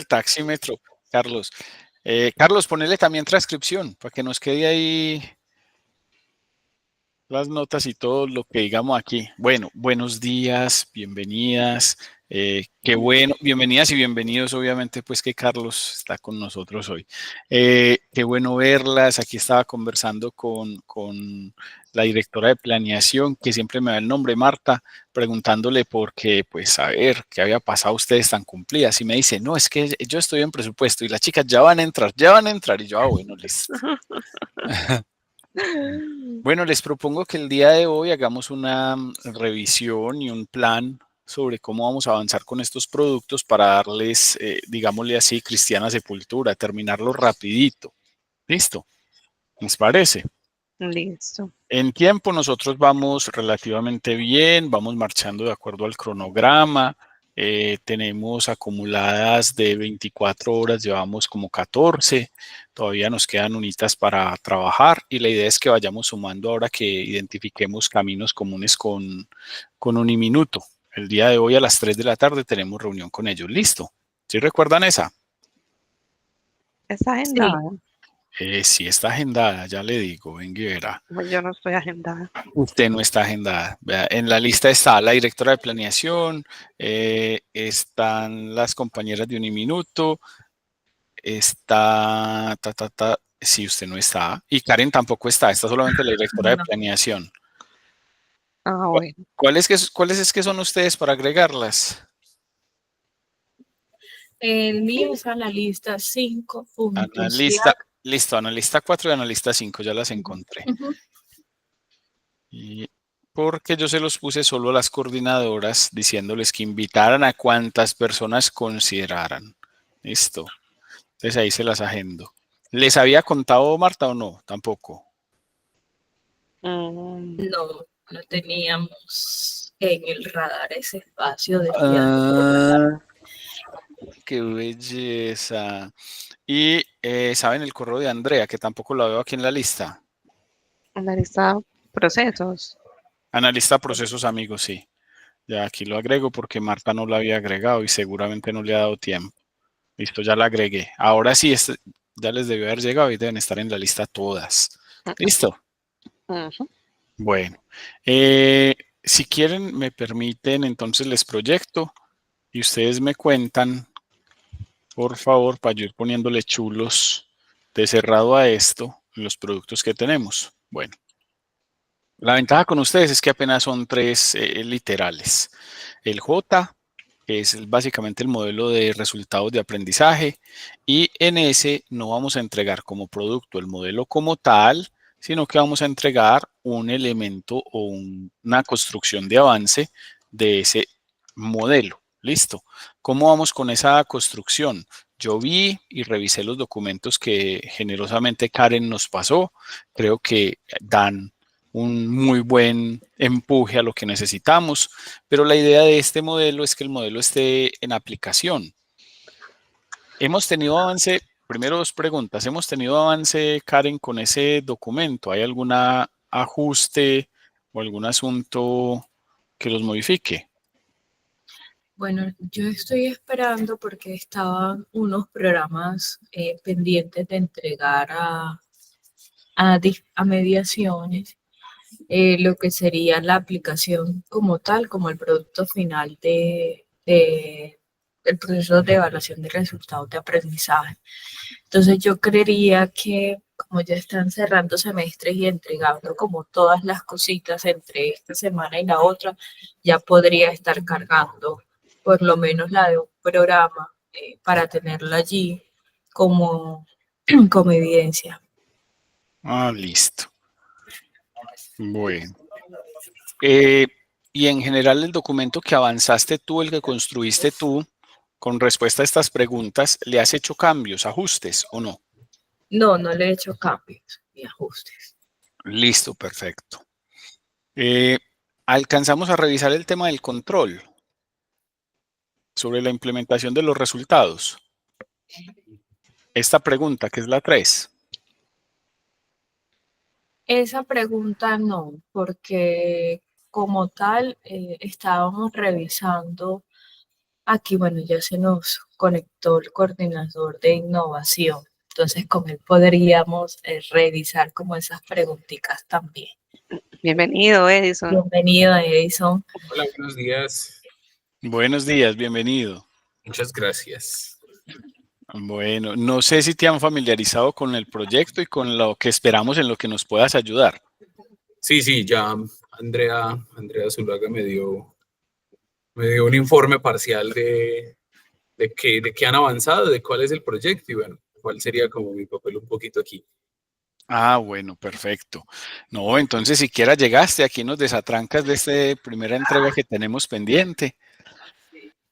taxímetro, Carlos. Carlos, ponele también transcripción para que nos quede ahí las notas y todo lo que digamos aquí. Bueno, buenos días, bienvenidas. Qué bueno, bienvenidas y bienvenidos, obviamente, pues que Carlos está con nosotros hoy. Qué bueno verlas. Aquí estaba conversando con la directora de planeación, que siempre me da el nombre, Marta, preguntándole por qué, pues, a ver, qué había pasado ustedes tan cumplidas. Y me dice, no, es que yo estoy en presupuesto y las chicas ya van a entrar, ya van a entrar. Y yo, bueno, listo. Bueno, les propongo que el día de hoy hagamos una revisión y un plan sobre cómo vamos a avanzar con estos productos para darles, digámosle así, cristiana sepultura, terminarlo rapidito. ¿Listo? ¿Les parece? Listo. En tiempo nosotros vamos relativamente bien, vamos marchando de acuerdo al cronograma. Tenemos acumuladas de 24 horas, llevamos como 14, todavía nos quedan unitas para trabajar y la idea es que vayamos sumando ahora que identifiquemos caminos comunes con Uniminuto. El día de hoy a las 3 de la tarde tenemos reunión con ellos. ¿Listo? ¿Sí recuerdan esa? ¿Está Sí. agendada? Sí, está agendada, ya le digo, venga y verá. Pues yo no estoy agendada. Usted no está agendada. Vea, en la lista está la directora de planeación, están las compañeras de Uniminuto, está, sí, usted no está, y Karen tampoco está solamente la directora de No. planeación. Ah, bueno. ¿Cuáles es que son ustedes para agregarlas? El mío es analista 5.7. Analista, listo, analista 4 y analista 5, ya las encontré. Y porque yo se los puse solo a las coordinadoras diciéndoles que invitaran a cuantas personas consideraran. Listo. Entonces ahí se las agendo. ¿Les había contado Marta o no? Tampoco. No teníamos en el radar ese espacio del Qué belleza. Y ¿saben el correo de Andrea, que tampoco lo veo aquí en la lista? Analista procesos. Analista procesos amigos, sí. Ya aquí lo agrego porque Marta no lo había agregado y seguramente no le ha dado tiempo. Listo, ya la agregué. Ahora sí, ya les debió haber llegado y deben estar en la lista todas. ¿Listo? Bueno, si quieren, me permiten, entonces les proyecto y ustedes me cuentan, por favor, para yo ir poniéndole chulos de cerrado a esto, los productos que tenemos. Bueno, la ventaja con ustedes es que apenas son 3 literales. El J, que es básicamente el modelo de resultados de aprendizaje, y en ese no vamos a entregar como producto el modelo como tal, sino que vamos a entregar un elemento o una construcción de avance de ese modelo. Listo. ¿Cómo vamos con esa construcción? Yo vi y revisé los documentos que generosamente Karen nos pasó. Creo que dan un muy buen empuje a lo que necesitamos, pero la idea de este modelo es que el modelo esté en aplicación. Hemos tenido avance, primero 2 preguntas, ¿hemos tenido avance, Karen, con ese documento? ¿Hay algún ajuste o algún asunto que los modifique? Bueno, yo estoy esperando porque estaban unos programas pendientes de entregar a mediaciones, lo que sería la aplicación como tal, como el producto final del proceso de evaluación de resultados de aprendizaje. Entonces yo creería que como ya están cerrando semestres y entregando como todas las cositas entre esta semana y la otra, ya podría estar cargando por lo menos la de un programa para tenerla allí como, como evidencia. Listo. Bueno. Y en general el documento que avanzaste tú, el que construiste tú, con respuesta a estas preguntas, ¿le has hecho cambios, ajustes o no? No le he hecho cambios ni ajustes. Listo, perfecto. Alcanzamos a revisar el tema del control sobre la implementación de los resultados. Esta pregunta, que es la 3. Esa pregunta no, porque como tal estábamos revisando aquí, bueno, ya se nos conectó el coordinador de innovación. Entonces, con él podríamos revisar como esas preguntitas también. Bienvenido, Edison. Bienvenido, Edison. Hola, buenos días. Buenos días, bienvenido. Muchas gracias. Bueno, no sé si te han familiarizado con el proyecto y con lo que esperamos en lo que nos puedas ayudar. Sí, ya Andrea Zuluaga me dio un informe parcial de qué han avanzado, de cuál es el proyecto y bueno, cuál sería como mi papel un poquito aquí. Ah, bueno, perfecto. No, entonces siquiera llegaste, aquí nos desatrancas de esta primera entrega que tenemos pendiente.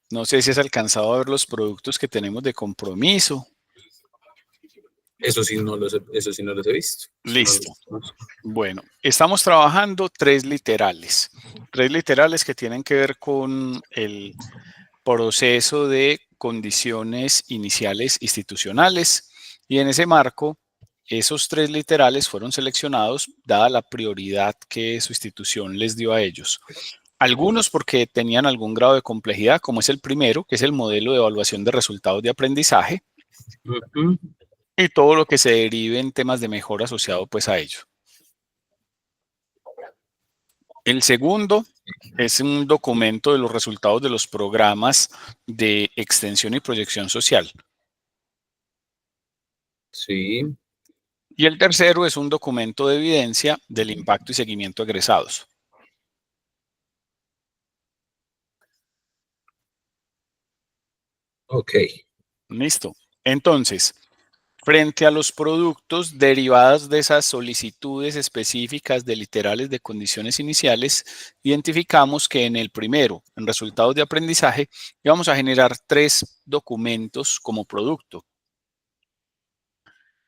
No sé si has alcanzado a ver los productos que tenemos de compromiso. Eso sí no los he visto. Listo. Bueno, estamos trabajando 3 literales. 3 literales que tienen que ver con el proceso de condiciones iniciales institucionales. Y en ese marco, esos 3 literales fueron seleccionados dada la prioridad que su institución les dio a ellos. Algunos porque tenían algún grado de complejidad, como es el primero, que es el modelo de evaluación de resultados de aprendizaje, y todo lo que se derive en temas de mejora asociado pues a ello. El segundo es un documento de los resultados de los programas de extensión y proyección social. Sí. Y el tercero es un documento de evidencia del impacto y seguimiento de egresados. Ok. Listo. Entonces, frente a los productos derivados de esas solicitudes específicas de literales de condiciones iniciales, identificamos que en el primero, en resultados de aprendizaje, íbamos a generar 3 documentos como producto.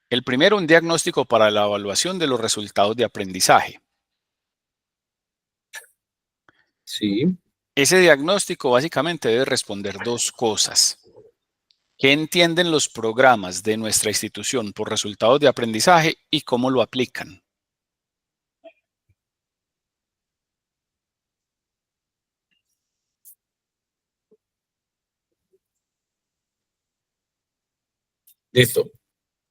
El primero, un diagnóstico para la evaluación de los resultados de aprendizaje. Sí. Ese diagnóstico básicamente debe responder 2 cosas. ¿Qué entienden los programas de nuestra institución por resultados de aprendizaje y cómo lo aplican? Listo.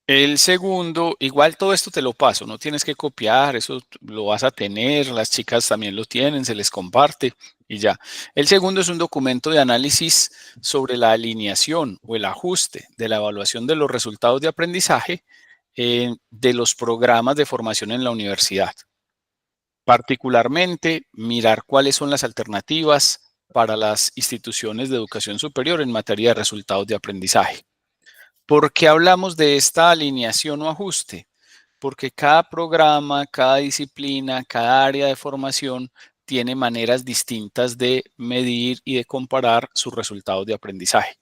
El segundo, igual todo esto te lo paso, no tienes que copiar, eso lo vas a tener, las chicas también lo tienen, se les comparte y ya. El segundo es un documento de análisis sobre la alineación o el ajuste de la evaluación de los resultados de aprendizaje de los programas de formación en la universidad. Particularmente, mirar cuáles son las alternativas para las instituciones de educación superior en materia de resultados de aprendizaje. ¿Por qué hablamos de esta alineación o ajuste? Porque cada programa, cada disciplina, cada área de formación tiene maneras distintas de medir y de comparar sus resultados de aprendizaje.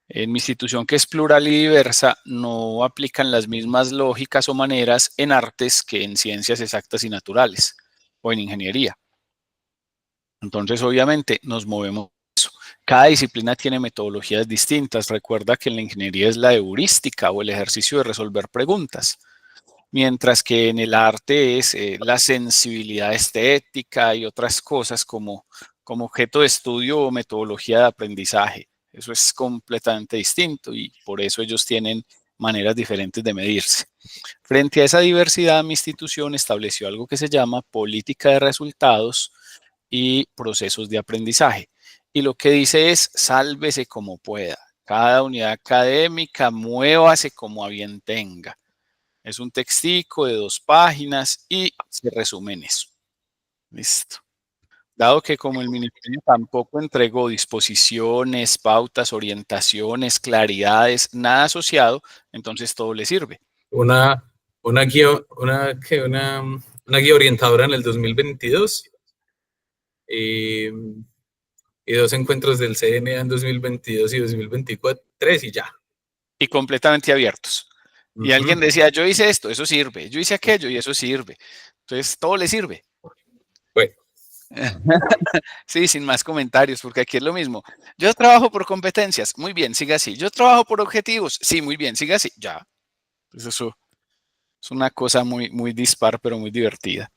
En mi institución, que es plural y diversa, no aplican las mismas lógicas o maneras en artes que en ciencias exactas y naturales o en ingeniería. Entonces, obviamente, nos movemos. Cada disciplina tiene metodologías distintas. Recuerda que en la ingeniería es la heurística o el ejercicio de resolver preguntas, mientras que en el arte es la sensibilidad estética y otras cosas como objeto de estudio o metodología de aprendizaje. Eso es completamente distinto y por eso ellos tienen maneras diferentes de medirse. Frente a esa diversidad, mi institución estableció algo que se llama política de resultados y procesos de aprendizaje. Y lo que dice es, sálvese como pueda. Cada unidad académica, muévase como a bien tenga. Es un textico de 2 páginas y se resume en eso. Listo. Dado que como el ministerio tampoco entregó disposiciones, pautas, orientaciones, claridades, nada asociado, entonces todo le sirve. Una guía orientadora en el 2022 y 2 encuentros del CNA en 2022 y 2023 y ya. Y completamente abiertos. Y alguien decía, yo hice esto, eso sirve. Yo hice aquello y eso sirve. Entonces, todo le sirve. Bueno. Sí, sin más comentarios, porque aquí es lo mismo. Yo trabajo por competencias, muy bien, siga así. Yo trabajo por objetivos, sí, muy bien, siga así, ya. Pues eso es una cosa muy, muy dispar, pero muy divertida.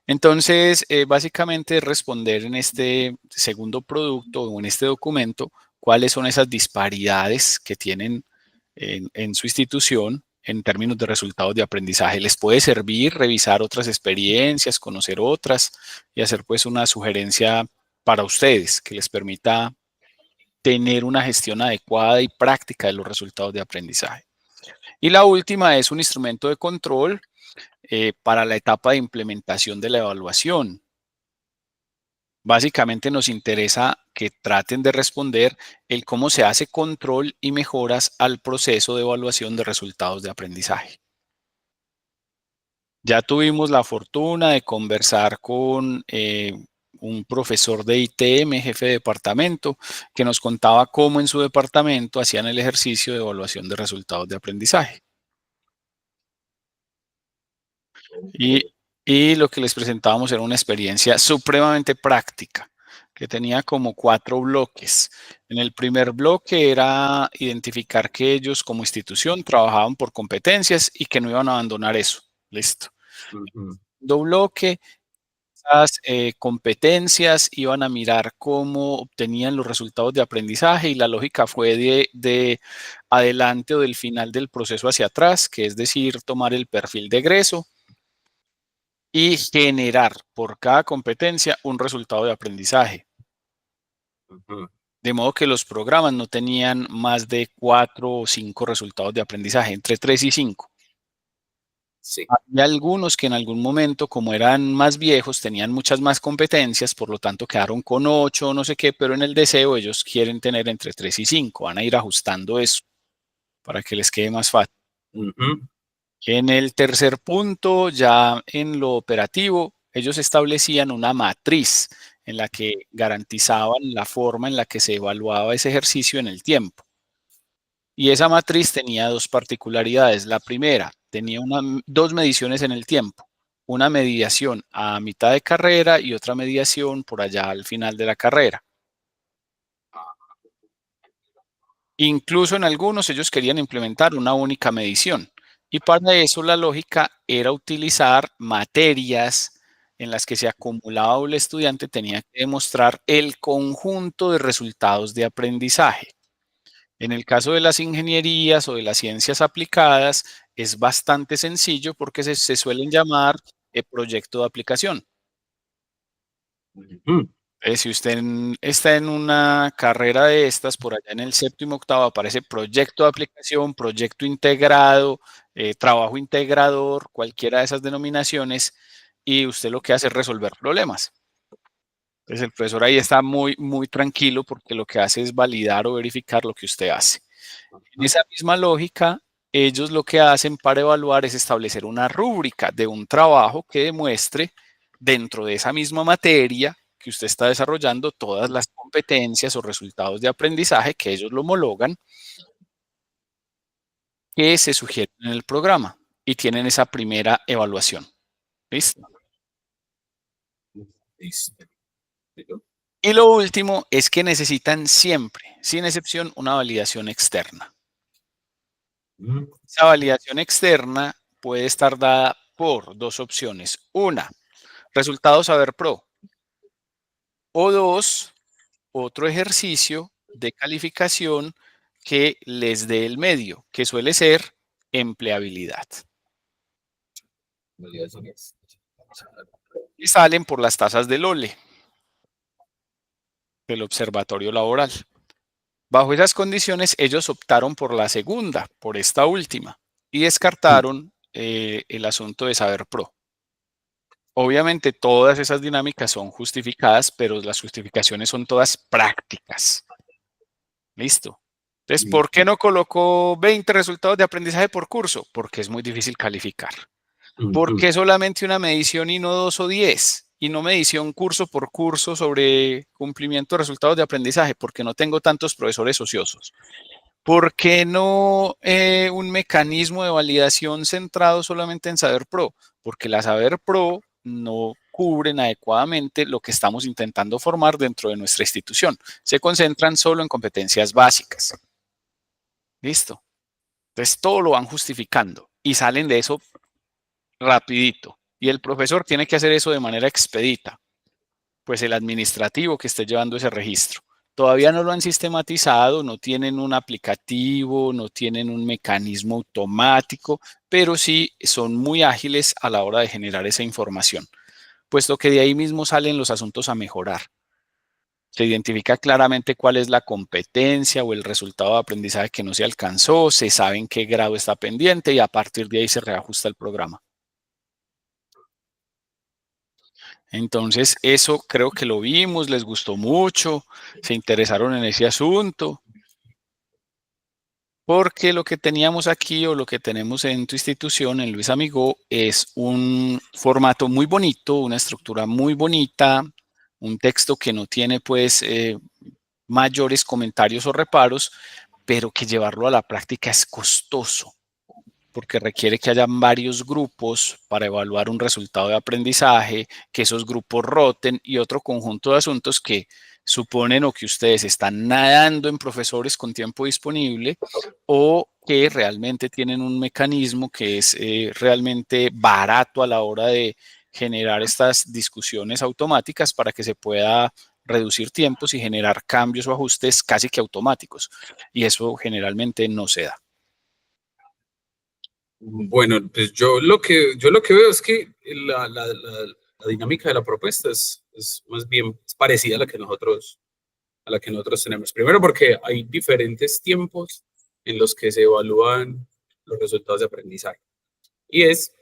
Entonces, básicamente responder en este segundo producto o en este documento cuáles son esas disparidades que tienen en su institución en términos de resultados de aprendizaje. Les puede servir revisar otras experiencias, conocer otras y hacer pues una sugerencia para ustedes que les permita tener una gestión adecuada y práctica de los resultados de aprendizaje. Y la última es un instrumento de control para la etapa de implementación de la evaluación. Básicamente nos interesa que traten de responder el cómo se hace control y mejoras al proceso de evaluación de resultados de aprendizaje. Ya tuvimos la fortuna de conversar con un profesor de ITM, jefe de departamento, que nos contaba cómo en su departamento hacían el ejercicio de evaluación de resultados de aprendizaje. Y lo que les presentábamos era una experiencia supremamente práctica, que tenía como 4 bloques. En el primer bloque era identificar que ellos como institución trabajaban por competencias y que no iban a abandonar eso. Listo. Ujú. Segundo bloque, esas competencias iban a mirar cómo obtenían los resultados de aprendizaje y la lógica fue de adelante o del final del proceso hacia atrás, que es decir, tomar el perfil de egreso y generar por cada competencia un resultado de aprendizaje. Ujú. De modo que los programas no tenían más de 4 o 5 resultados de aprendizaje, entre 3 y 5. Sí. Había algunos que en algún momento, como eran más viejos, tenían muchas más competencias, por lo tanto quedaron con 8 o no sé qué, pero en el deseo ellos quieren tener entre 3 y 5. Van a ir ajustando eso para que les quede más fácil. Ujú. En el tercer punto, ya en lo operativo, ellos establecían una matriz en la que garantizaban la forma en la que se evaluaba ese ejercicio en el tiempo. Y esa matriz tenía 2 particularidades. La primera, tenía 2 mediciones en el tiempo. Una mediación a mitad de carrera y otra mediación por allá al final de la carrera. Incluso en algunos ellos querían implementar una única medición. Y para eso la lógica era utilizar materias en las que se acumulaba o el estudiante tenía que demostrar el conjunto de resultados de aprendizaje. En el caso de las ingenierías o de las ciencias aplicadas es bastante sencillo porque se suelen llamar proyecto de aplicación. Ujú. Si usted está en una carrera de estas, por allá en el 7º, 8º, aparece proyecto de aplicación, proyecto integrado, trabajo integrador, cualquiera de esas denominaciones, y usted lo que hace es resolver problemas. Entonces el profesor ahí está muy, muy tranquilo porque lo que hace es validar o verificar lo que usted hace. En esa misma lógica, ellos lo que hacen para evaluar es establecer una rúbrica de un trabajo que demuestre dentro de esa misma materia que usted está desarrollando todas las competencias o resultados de aprendizaje que ellos lo homologan, que se sugieren en el programa y tienen esa primera evaluación. ¿Listo? Listo. Y lo último es que necesitan siempre, sin excepción, una validación externa. Ujú. Esa validación externa puede estar dada por 2 opciones. Una, resultados Saber Pro. O 2, otro ejercicio de calificación que les dé el medio, que suele ser empleabilidad. Validaciones. Y salen por las tasas del OLE, del Observatorio Laboral. Bajo esas condiciones, ellos optaron por la segunda, por esta última, y descartaron el asunto de Saber Pro. Obviamente todas esas dinámicas son justificadas, pero las justificaciones son todas prácticas. ¿Listo? Entonces, ¿por qué no colocó 20 resultados de aprendizaje por curso? Porque es muy difícil calificar. ¿Por Ujú. qué solamente una medición y no 2 o 10? Y no medición curso por curso sobre cumplimiento de resultados de aprendizaje, porque no tengo tantos profesores ociosos. ¿Por qué no un mecanismo de validación centrado solamente en Saber Pro? Porque la Saber Pro no cubren adecuadamente lo que estamos intentando formar dentro de nuestra institución. Se concentran solo en competencias básicas. ¿Listo? Entonces todo lo van justificando y salen de eso rapidito. Y el profesor tiene que hacer eso de manera expedita. Pues el administrativo que esté llevando ese registro. Todavía no lo han sistematizado, no tienen un aplicativo, no tienen un mecanismo automático, pero sí son muy ágiles a la hora de generar esa información, puesto que de ahí mismo salen los asuntos a mejorar. Se identifica claramente cuál es la competencia o el resultado de aprendizaje que no se alcanzó, se sabe en qué grado está pendiente y a partir de ahí se reajusta el programa. Entonces, eso creo que lo vimos, les gustó mucho, se interesaron en ese asunto, porque lo que teníamos aquí o lo que tenemos en tu institución, en Luis Amigó, es un formato muy bonito, una estructura muy bonita, un texto que no tiene pues mayores comentarios o reparos, pero que llevarlo a la práctica es costoso, porque requiere que hayan varios grupos para evaluar un resultado de aprendizaje, que esos grupos roten y otro conjunto de asuntos que suponen o que ustedes están nadando en profesores con tiempo disponible o que realmente tienen un mecanismo que es realmente barato a la hora de generar estas discusiones automáticas para que se pueda reducir tiempos y generar cambios o ajustes casi que automáticos. Y eso generalmente no se da. Bueno, pues yo lo que veo es que la dinámica de la propuesta es más bien parecida a la que nosotros tenemos. Primero porque hay diferentes tiempos en los que se evalúan los resultados de aprendizaje. Y es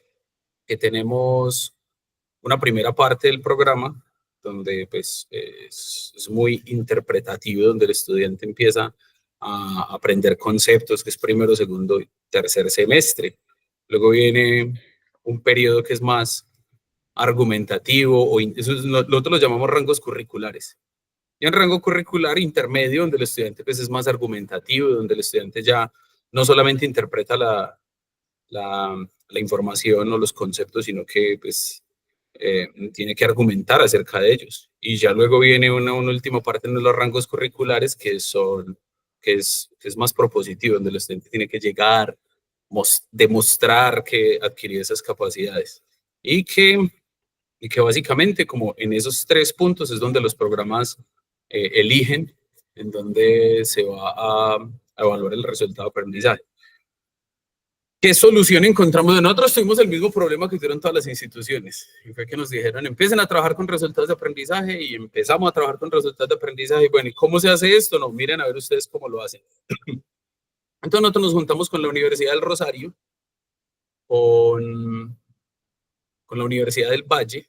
que tenemos una primera parte del programa donde pues es muy interpretativo, donde el estudiante empieza a aprender conceptos, que es primero, segundo y tercer semestre. Luego viene un periodo que es más argumentativo, nosotros lo llamamos rangos curriculares. Y en rango curricular intermedio, donde el estudiante pues, es más argumentativo, donde el estudiante ya no solamente interpreta la información o los conceptos, sino que pues, tiene que argumentar acerca de ellos. Y ya luego viene una última parte de los rangos curriculares que es más propositivo, donde el estudiante tiene que llegar, demostrar que adquirió esas capacidades. Y que básicamente como en esos 3 puntos es donde los programas eligen en donde se va a evaluar el resultado de aprendizaje. ¿Qué solución encontramos? Nosotros tuvimos el mismo problema que tuvieron todas las instituciones, y fue que nos dijeron, empiecen a trabajar con resultados de aprendizaje, y empezamos a trabajar con resultados de aprendizaje, y bueno, ¿y cómo se hace esto? No, miren a ver ustedes cómo lo hacen. Entonces nosotros nos juntamos con la Universidad del Rosario, con la Universidad del Valle,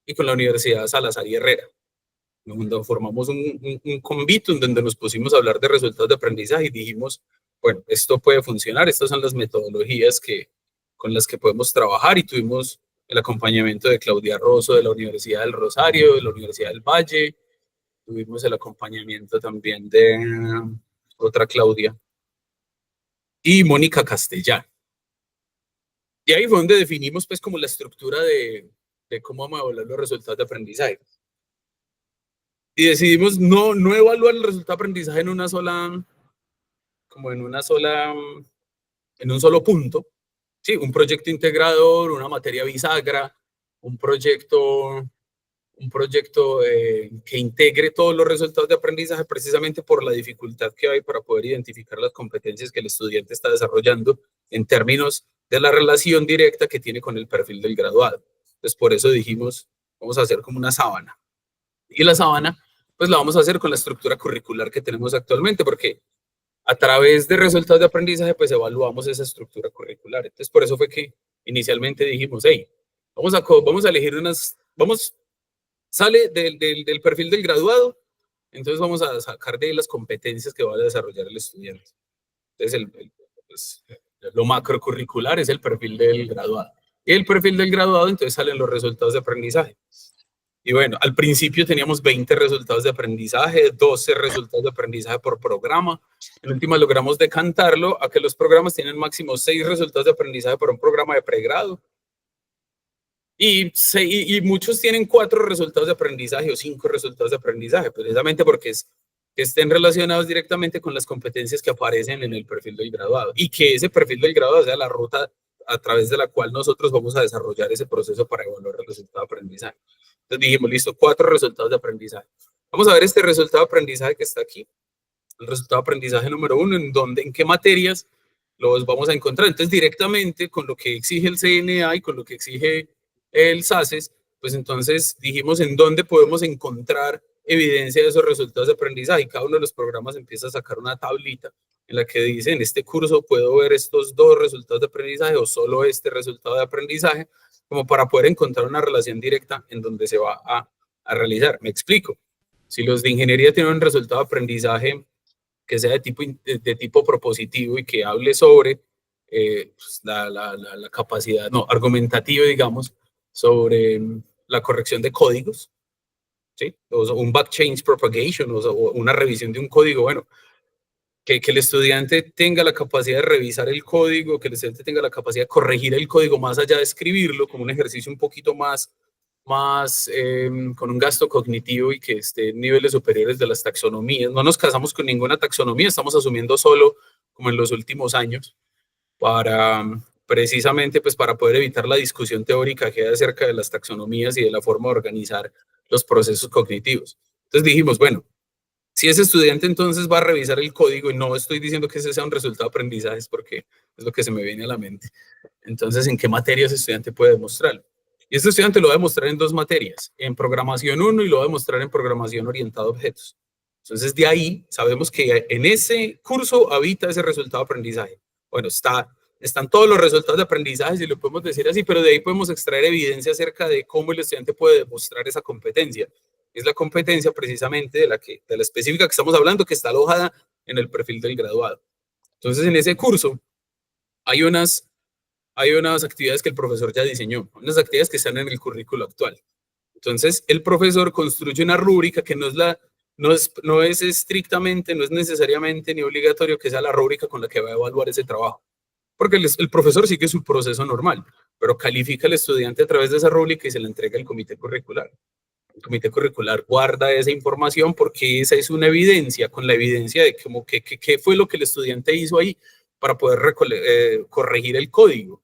y con la Universidad Salazar y Herrera. Donde formamos un convito en donde nos pusimos a hablar de resultados de aprendizaje y dijimos, bueno, esto puede funcionar, estas son las metodologías con las que podemos trabajar, y tuvimos el acompañamiento de Claudia Rosso de la Universidad del Rosario, de la Universidad del Valle, tuvimos el acompañamiento también de otra Claudia y Mónica Castellán. Y ahí fue donde definimos pues como la estructura de cómo vamos a evaluar los resultados de aprendizaje. Y decidimos no evaluar el resultado de aprendizaje en un solo punto. Sí, un proyecto integrador, una materia bisagra, un proyecto que integre todos los resultados de aprendizaje, precisamente por la dificultad que hay para poder identificar las competencias que el estudiante está desarrollando en términos de la relación directa que tiene con el perfil del graduado. Entonces, por eso dijimos, vamos a hacer como una sábana. Y la sábana, pues la vamos a hacer con la estructura curricular que tenemos actualmente, porque a través de resultados de aprendizaje, pues evaluamos esa estructura curricular. Entonces, por eso fue que inicialmente dijimos, hey, vamos a elegir sale del perfil del graduado, entonces vamos a sacar de ahí las competencias que va a desarrollar el estudiante. Entonces, pues, lo macrocurricular es el perfil del graduado. Y el perfil del graduado, entonces salen los resultados de aprendizaje. Y bueno, al principio teníamos 20 resultados de aprendizaje, 12 resultados de aprendizaje por programa. En última logramos decantarlo a que los programas tienen máximo 6 resultados de aprendizaje por un programa de pregrado. Y muchos tienen 4 resultados de aprendizaje o 5 resultados de aprendizaje, precisamente porque que estén relacionados directamente con las competencias que aparecen en el perfil del graduado, y que ese perfil del graduado sea la ruta a través de la cual nosotros vamos a desarrollar ese proceso para evaluar el resultado de aprendizaje. Entonces dijimos, listo, 4 resultados de aprendizaje. Vamos a ver este resultado de aprendizaje que está aquí. El resultado de aprendizaje número 1, en qué materias los vamos a encontrar. Entonces, directamente con lo que exige el CNA y con lo que exige el SACES, pues entonces dijimos en dónde podemos encontrar evidencia de esos resultados de aprendizaje. Y cada uno de los programas empieza a sacar una tablita en la que dice, en este curso puedo ver estos 2 resultados de aprendizaje o solo este resultado de aprendizaje, como para poder encontrar una relación directa en donde se va a realizar. Me explico. Si los de ingeniería tienen un resultado de aprendizaje que sea de tipo propositivo y que hable sobre pues la capacidad, argumentativa, digamos, sobre la corrección de códigos, ¿sí? O un back change propagation, o una revisión de un código, bueno, que el estudiante tenga la capacidad de revisar el código, que el estudiante tenga la capacidad de corregir el código más allá de escribirlo, como un ejercicio un poquito más con un gasto cognitivo y que esté en niveles superiores de las taxonomías. No nos casamos con ninguna taxonomía, estamos asumiendo solo, como en los últimos años, precisamente pues para poder evitar la discusión teórica que hay acerca de las taxonomías y de la forma de organizar los procesos cognitivos. Entonces dijimos, bueno, si ese estudiante entonces va a revisar el código, y no estoy diciendo que ese sea un resultado de aprendizaje, porque es lo que se me viene a la mente. Entonces, ¿en qué materias ese estudiante puede demostrarlo? Y este estudiante lo va a demostrar en 2 materias, en programación 1 y lo va a demostrar en programación orientada a objetos. Entonces, de ahí sabemos que en ese curso habita ese resultado de aprendizaje. Bueno, están todos los resultados de aprendizaje, si lo podemos decir así, pero de ahí podemos extraer evidencia acerca de cómo el estudiante puede demostrar esa competencia. Es la competencia precisamente de la específica que estamos hablando, que está alojada en el perfil del graduado. Entonces, en ese curso hay unas actividades que el profesor ya diseñó, unas actividades que están en el currículo actual. Entonces, el profesor construye una rúbrica que no es estrictamente, no es necesariamente ni obligatorio que sea la rúbrica con la que va a evaluar ese trabajo, porque el profesor sigue su proceso normal, pero califica al estudiante a través de esa rúbrica y se la entrega al comité curricular. El comité curricular guarda esa información porque esa es una evidencia, con la evidencia de qué fue lo que el estudiante hizo ahí para poder corregir el código.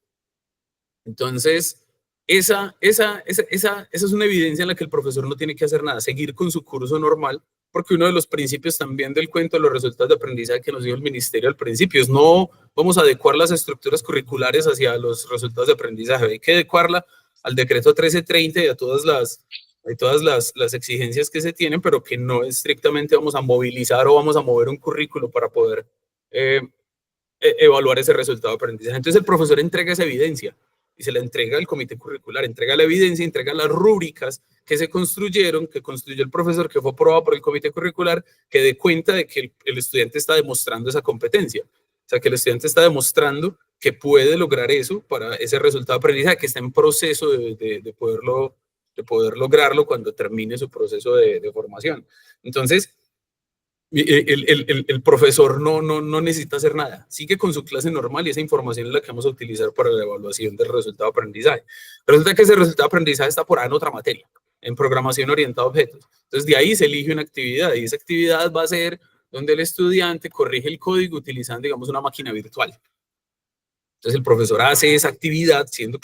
Entonces, esa es una evidencia en la que el profesor no tiene que hacer nada, seguir con su curso normal, porque uno de los principios también del cuento de los resultados de aprendizaje que nos dio el ministerio al principio es no vamos a adecuar las estructuras curriculares hacia los resultados de aprendizaje, hay que adecuarla al decreto 1330 y a todas las exigencias que se tienen, pero que no estrictamente vamos a movilizar o vamos a mover un currículo para poder evaluar ese resultado de aprendizaje. Entonces el profesor entrega esa evidencia y se la entrega al comité curricular, entrega la evidencia, entrega las rúbricas que se construyeron, que construyó el profesor, que fue aprobado por el comité curricular, que dé cuenta de que el estudiante está demostrando esa competencia. O sea, que el estudiante está demostrando que puede lograr eso para ese resultado de aprendizaje, que está en proceso de poder lograrlo cuando termine su proceso de formación. Entonces, el profesor no necesita hacer nada, sigue con su clase normal y esa información es la que vamos a utilizar para la evaluación del resultado de aprendizaje. Resulta que ese resultado de aprendizaje está por ahí en otra materia, en programación orientada a objetos. Entonces de ahí se elige una actividad y esa actividad va a ser donde el estudiante corrige el código utilizando, digamos, una máquina virtual. Entonces el profesor hace esa actividad siendo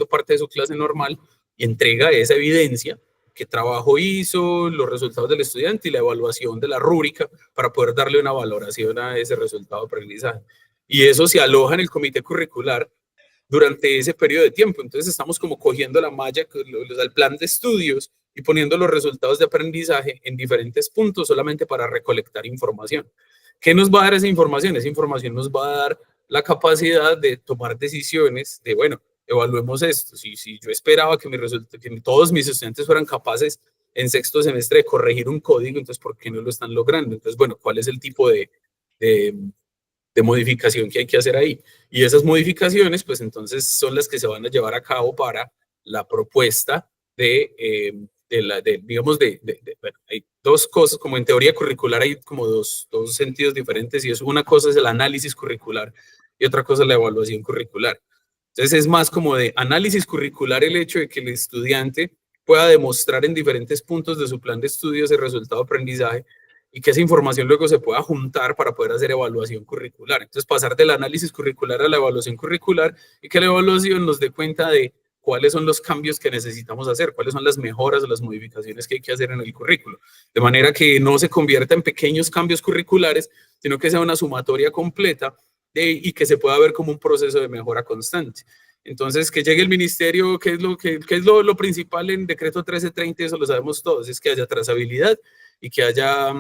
parte de su clase normal y entrega esa evidencia, qué trabajo hizo, los resultados del estudiante y la evaluación de la rúbrica para poder darle una valoración a ese resultado de aprendizaje. Y eso se aloja en el comité curricular durante ese periodo de tiempo. Entonces estamos como cogiendo la malla, el plan de estudios y poniendo los resultados de aprendizaje en diferentes puntos solamente para recolectar información. ¿Qué nos va a dar esa información? Esa información nos va a dar la capacidad de tomar decisiones de, bueno, evaluemos esto. Si yo esperaba que todos mis estudiantes fueran capaces en 6º semestre de corregir un código, entonces, ¿por qué no lo están logrando? Entonces, bueno, ¿cuál es el tipo de modificación que hay que hacer ahí? Y esas modificaciones, pues entonces son las que se van a llevar a cabo para la propuesta digamos, bueno, hay 2 cosas, como en teoría curricular hay como dos sentidos diferentes, y eso, una cosa es el análisis curricular y otra cosa es la evaluación curricular. Entonces es más como de análisis curricular el hecho de que el estudiante pueda demostrar en diferentes puntos de su plan de estudios el resultado de aprendizaje y que esa información luego se pueda juntar para poder hacer evaluación curricular. Entonces pasar del análisis curricular a la evaluación curricular y que la evaluación nos dé cuenta de cuáles son los cambios que necesitamos hacer, cuáles son las mejoras o las modificaciones que hay que hacer en el currículo, de manera que no se convierta en pequeños cambios curriculares, sino que sea una sumatoria completa y que se pueda ver como un proceso de mejora constante. Entonces, que llegue el ministerio, ¿qué es lo principal en decreto 1330? Eso lo sabemos todos, es que haya trazabilidad y que haya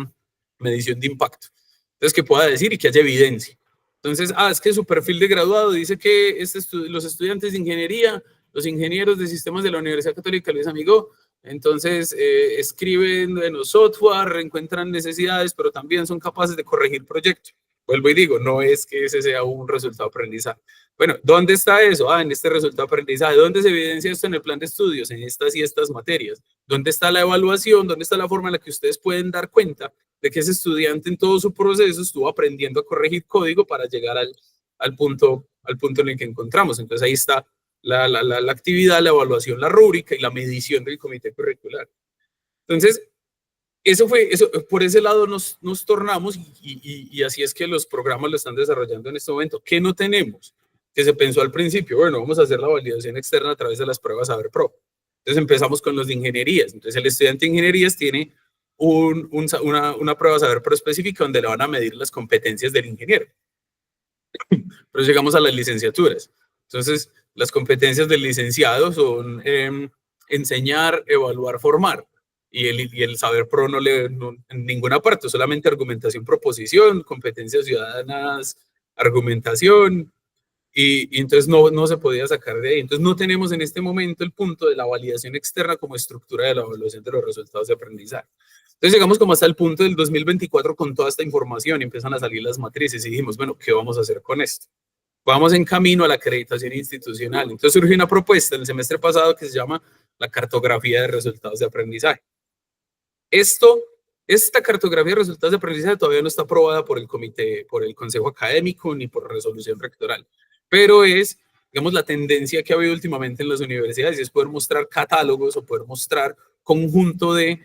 medición de impacto. Entonces, que pueda decir y que haya evidencia. Entonces, es que su perfil de graduado dice que los estudiantes de ingeniería, los ingenieros de sistemas de la Universidad Católica Luis Amigó, entonces escriben en los software, encuentran necesidades, pero también son capaces de corregir proyectos. Vuelvo y digo, no es que ese sea un resultado de aprendizaje. Bueno, ¿dónde está eso? En este resultado de aprendizaje. ¿Dónde se evidencia esto en el plan de estudios? En estas y estas materias. ¿Dónde está la evaluación? ¿Dónde está la forma en la que ustedes pueden dar cuenta de que ese estudiante en todo su proceso estuvo aprendiendo a corregir código para llegar al punto en el que encontramos? Entonces ahí está la actividad, la evaluación, la rúbrica y la medición del comité curricular. Entonces, eso por ese lado nos tornamos y así es que los programas lo están desarrollando en este momento. ¿Qué no tenemos? Que se pensó al principio, bueno, vamos a hacer la validación externa a través de las pruebas Saber Pro. Entonces empezamos con los de ingenierías. Entonces el estudiante de ingenierías tiene una prueba Saber Pro específica donde le van a medir las competencias del ingeniero. Pero llegamos a las licenciaturas. Entonces las competencias del licenciado son enseñar, evaluar, formar. Y el Saber Pro no en ninguna parte, solamente argumentación, proposición, competencias ciudadanas, argumentación, y entonces no se podía sacar de ahí. Entonces no tenemos en este momento el punto de la validación externa como estructura de la evaluación de los resultados de aprendizaje. Entonces llegamos como hasta el punto del 2024 con toda esta información y empiezan a salir las matrices y dijimos, bueno, ¿qué vamos a hacer con esto? Vamos en camino a la acreditación institucional. Entonces surgió una propuesta en el semestre pasado que se llama la cartografía de resultados de aprendizaje. Esta cartografía de resultados de aprendizaje todavía no está aprobada por el comité, por el consejo académico ni por resolución rectoral, pero es, digamos, la tendencia que ha habido últimamente en las universidades y es poder mostrar catálogos o poder mostrar conjunto de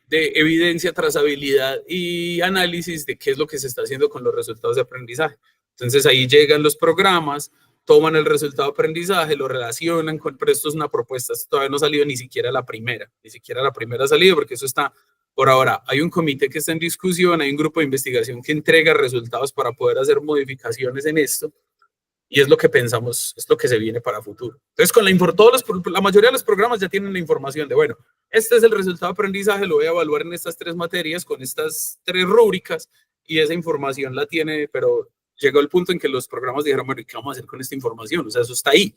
evidencia, trazabilidad y análisis de qué es lo que se está haciendo con los resultados de aprendizaje. Entonces ahí llegan los programas, toman el resultado de aprendizaje, lo relacionan con, pero esto es una propuesta, esto todavía no ha salido ni siquiera la primera ha salido porque eso está por ahora. Hay un comité que está en discusión, hay un grupo de investigación que entrega resultados para poder hacer modificaciones en esto y es lo que pensamos, es lo que se viene para futuro. Entonces, la mayoría de los programas ya tienen la información de, bueno, este es el resultado de aprendizaje, lo voy a evaluar en estas 3 materias con estas 3 rúbricas y esa información la tiene, pero llegó el punto en que los programas dijeron, bueno, ¿qué vamos a hacer con esta información? O sea, eso está ahí.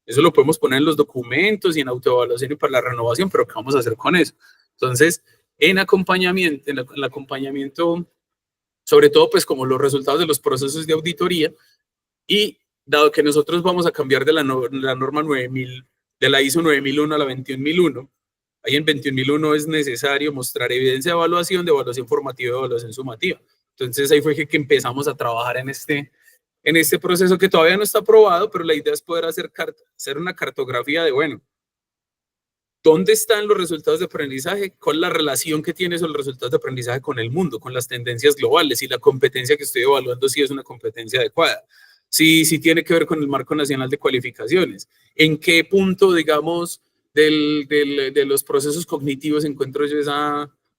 Eso lo podemos poner en los documentos y en autoevaluación y para la renovación, pero ¿qué vamos a hacer con eso? Entonces, en el acompañamiento, sobre todo, pues como los resultados de los procesos de auditoría y dado que nosotros vamos a cambiar de la norma 9000, de la ISO 9001 a la 21001, ahí en 21001 es necesario mostrar evidencia de evaluación formativa y de evaluación sumativa. Entonces ahí fue que empezamos a trabajar en este proceso que todavía no está aprobado, pero la idea es poder hacer una cartografía de, bueno, ¿dónde están los resultados de aprendizaje? ¿Cuál es la relación que tiene esos resultados de aprendizaje con el mundo, con las tendencias globales? Y la competencia que estoy evaluando si es una competencia adecuada. Si tiene que ver con el marco nacional de cualificaciones. ¿En qué punto, digamos, de los procesos cognitivos encuentro yo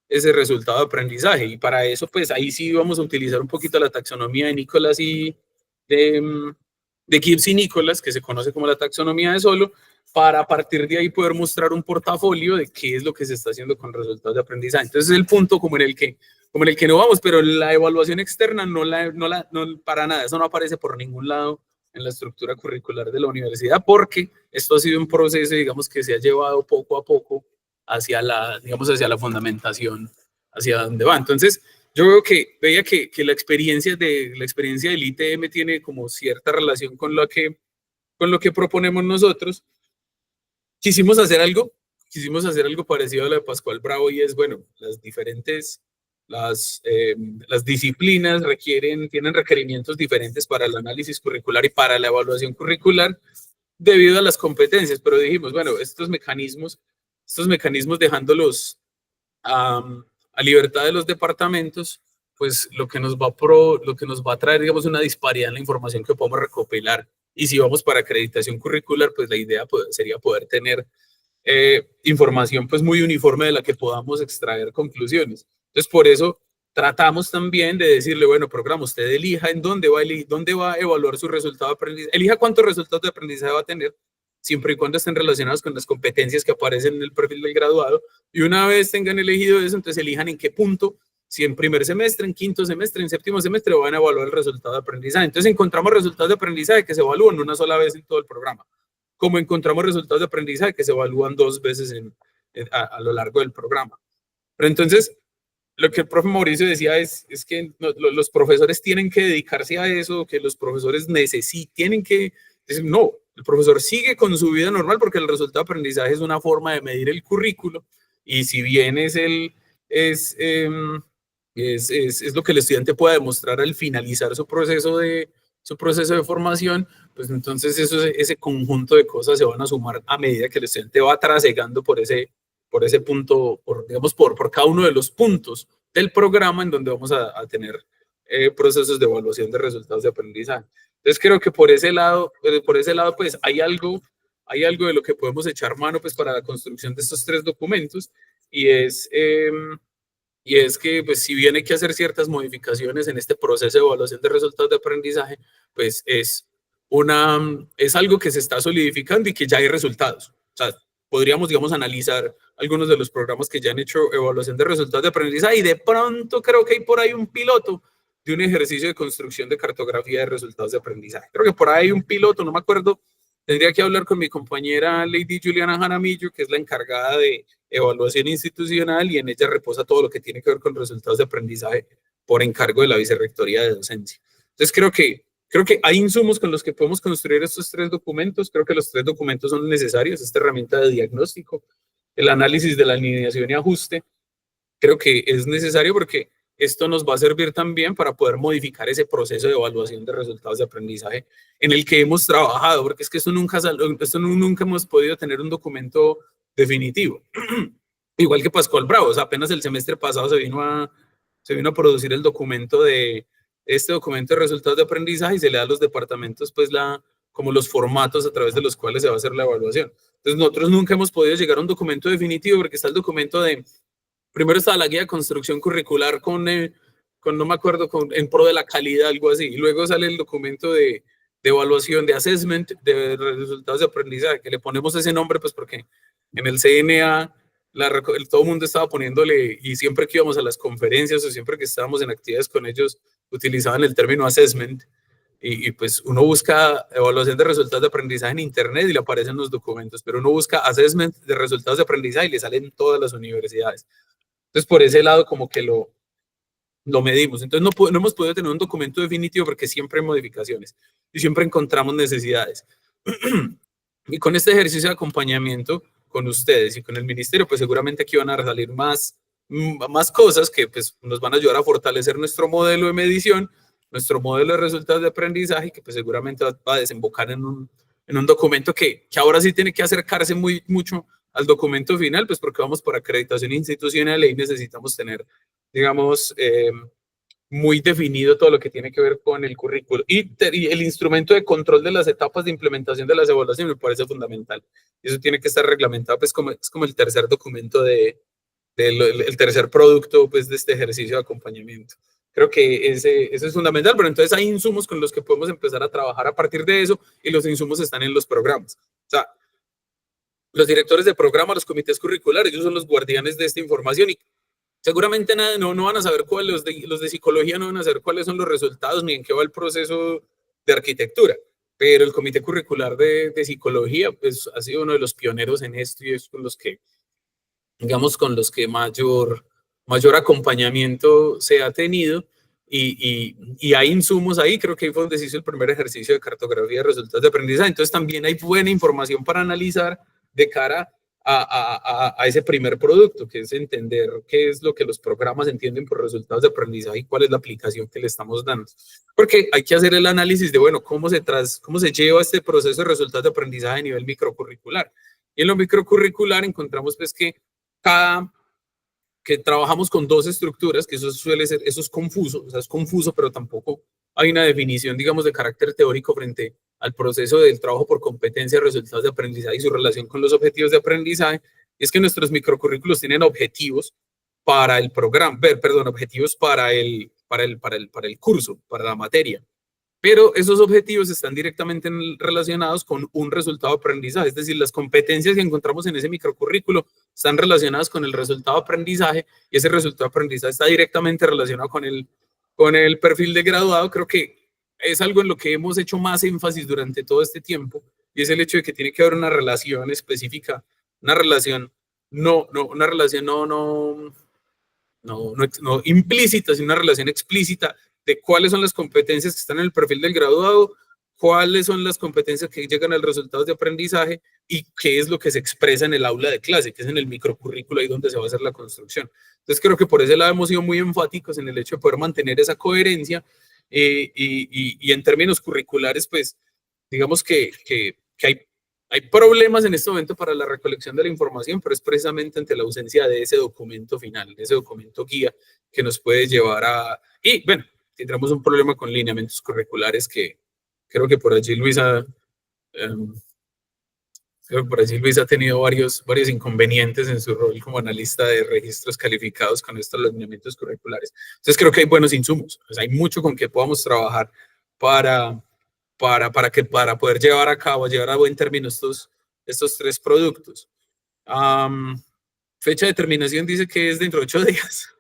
ese resultado de aprendizaje? Y para eso, pues ahí sí vamos a utilizar un poquito la taxonomía de Nicholas y de Gibbs y Nicholas, que se conoce como la taxonomía de Solo, para a partir de ahí poder mostrar un portafolio de qué es lo que se está haciendo con resultados de aprendizaje. Entonces es el punto como en el que no vamos, pero la evaluación externa no para nada, eso no aparece por ningún lado en la estructura curricular de la universidad, porque esto ha sido un proceso, digamos, que se ha llevado poco a poco hacia la fundamentación, hacia dónde va. Entonces, yo veía que la experiencia del ITM tiene como cierta relación con lo que proponemos nosotros. Quisimos hacer algo parecido a lo de Pascual Bravo y es, bueno, las disciplinas tienen requerimientos diferentes para el análisis curricular y para la evaluación curricular debido a las competencias, pero dijimos, bueno, estos mecanismos dejándolos a libertad de los departamentos, pues lo que nos va a traer, digamos, una disparidad en la información que podemos recopilar Y si vamos para acreditación curricular, pues la idea sería poder tener información pues muy uniforme de la que podamos extraer conclusiones. Entonces, por eso tratamos también de decirle, bueno, programa, usted elija en dónde va a evaluar su resultado de aprendizaje, elija cuántos resultados de aprendizaje va a tener, siempre y cuando estén relacionados con las competencias que aparecen en el perfil del graduado, y una vez tengan elegido eso, entonces elijan en qué punto, si en primer semestre, en quinto semestre, en séptimo semestre, van a evaluar el resultado de aprendizaje. Entonces encontramos resultados de aprendizaje que se evalúan una sola vez en todo el programa, como encontramos resultados de aprendizaje que se evalúan 2 veces a lo largo del programa. Pero entonces, lo que el profe Mauricio decía es que los profesores tienen que dedicarse a eso, que los profesores tienen que decir, no, el profesor sigue con su vida normal porque el resultado de aprendizaje es una forma de medir el currículo, y si bien es lo que el estudiante pueda demostrar al finalizar su proceso de formación, pues entonces ese conjunto de cosas se van a sumar a medida que el estudiante va trasegando por ese punto, por cada uno de los puntos del programa en donde vamos a tener procesos de evaluación de resultados de aprendizaje. Entonces creo que por ese lado pues hay algo de lo que podemos echar mano pues para la construcción de estos 3 documentos, y es que pues si bien hay que hacer ciertas modificaciones en este proceso de evaluación de resultados de aprendizaje, pues es algo que se está solidificando y que ya hay resultados. O sea, podríamos, digamos, analizar algunos de los programas que ya han hecho evaluación de resultados de aprendizaje, y de pronto creo que hay por ahí un piloto de un ejercicio de construcción de cartografía de resultados de aprendizaje. Creo que por ahí hay un piloto, no me acuerdo, tendría que hablar con mi compañera Lady Juliana Jaramillo, que es la encargada de evaluación institucional, y en ella reposa todo lo que tiene que ver con resultados de aprendizaje por encargo de la Vicerrectoría de Docencia. Entonces creo que hay insumos con los que podemos construir estos 3 documentos. Creo que los 3 documentos son necesarios. Esta herramienta de diagnóstico, el análisis de la alineación y ajuste, creo que es necesario porque esto nos va a servir también para poder modificar ese proceso de evaluación de resultados de aprendizaje en el que hemos trabajado, porque es que nunca hemos podido tener un documento definitivo. Igual que Pascual Bravo, o sea, apenas el semestre pasado se vino a producir el documento de resultados de aprendizaje, y se le da a los departamentos pues como los formatos a través de los cuales se va a hacer la evaluación. Entonces nosotros nunca hemos podido llegar a un documento definitivo, porque está el documento primero está la guía de construcción curricular no me acuerdo, en pro de la calidad, algo así, y luego sale el documento de evaluación, de assessment de resultados de aprendizaje, que le ponemos ese nombre pues porque en el CNA todo el mundo estaba poniéndole, y siempre que íbamos a las conferencias o siempre que estábamos en actividades con ellos, utilizaban el término assessment, y pues uno busca evaluación de resultados de aprendizaje en internet y le aparecen los documentos, pero uno busca assessment de resultados de aprendizaje y le salen todas las universidades. Entonces por ese lado como que lo medimos. Entonces no hemos podido tener un documento definitivo porque siempre hay modificaciones y siempre encontramos necesidades. Y con este ejercicio de acompañamiento con ustedes y con el ministerio, pues seguramente aquí van a salir más cosas que pues nos van a ayudar a fortalecer nuestro modelo de medición, nuestro modelo de resultados de aprendizaje, que pues seguramente va a desembocar en un documento que ahora sí tiene que acercarse mucho al documento final, pues porque vamos por acreditación institucional y necesitamos tener, digamos, muy definido todo lo que tiene que ver con el currículo. Y el instrumento de control de las etapas de implementación de las evaluaciones me parece fundamental. Y eso tiene que estar reglamentado, pues es como el tercer documento el tercer producto pues, de este ejercicio de acompañamiento. Creo que ese es fundamental, pero entonces hay insumos con los que podemos empezar a trabajar a partir de eso, y los insumos están en los programas. O sea, los directores de programa, los comités curriculares, ellos son los guardianes de esta información, y seguramente no van a saber los de psicología no van a saber cuáles son los resultados ni en qué va el proceso de arquitectura, pero el comité curricular de psicología pues ha sido uno de los pioneros en esto, y es con los que, digamos, mayor acompañamiento se ha tenido, y hay insumos ahí. Creo que ahí fue donde se hizo el primer ejercicio de cartografía de resultados de aprendizaje. Entonces también hay buena información para analizar de cara a ese primer producto, que es entender qué es lo que los programas entienden por resultados de aprendizaje y cuál es la aplicación que le estamos dando. Porque hay que hacer el análisis de, bueno, cómo se lleva este proceso de resultados de aprendizaje a nivel microcurricular. Y en lo microcurricular encontramos pues que trabajamos con 2 estructuras, que eso es confuso, o sea, es confuso, pero tampoco hay una definición, digamos, de carácter teórico frente al proceso del trabajo por competencia, resultados de aprendizaje y su relación con los objetivos de aprendizaje, es que nuestros microcurrículos tienen objetivos para el programa, perdón, objetivos para el curso, para la materia. Pero esos objetivos están directamente relacionados con un resultado de aprendizaje, es decir, las competencias que encontramos en ese microcurrículo están relacionadas con el resultado de aprendizaje y ese resultado de aprendizaje está directamente relacionado con el perfil de graduado. Creo que es algo en lo que hemos hecho más énfasis durante todo este tiempo y es el hecho de que tiene que haber una relación específica, una relación no implícita, sino una relación explícita de cuáles son las competencias que están en el perfil del graduado, cuáles son las competencias que llegan al resultado de aprendizaje y qué es lo que se expresa en el aula de clase, que es en el microcurrículo ahí donde se va a hacer la construcción. Entonces creo que por ese lado hemos sido muy enfáticos en el hecho de poder mantener esa coherencia y en términos curriculares, pues digamos que hay problemas en este momento para la recolección de la información, pero es precisamente ante la ausencia de ese documento final, de ese documento guía que nos puede llevar a... Y bueno, tendremos un problema con lineamientos curriculares que creo que por allí Luisa ha tenido varios inconvenientes en su rol como analista de registros calificados con estos lineamientos curriculares. Entonces creo que hay buenos insumos, o sea, hay mucho con que podamos trabajar para poder llevar a buen término estos 3 productos. Fecha de terminación dice que es dentro de 8 días.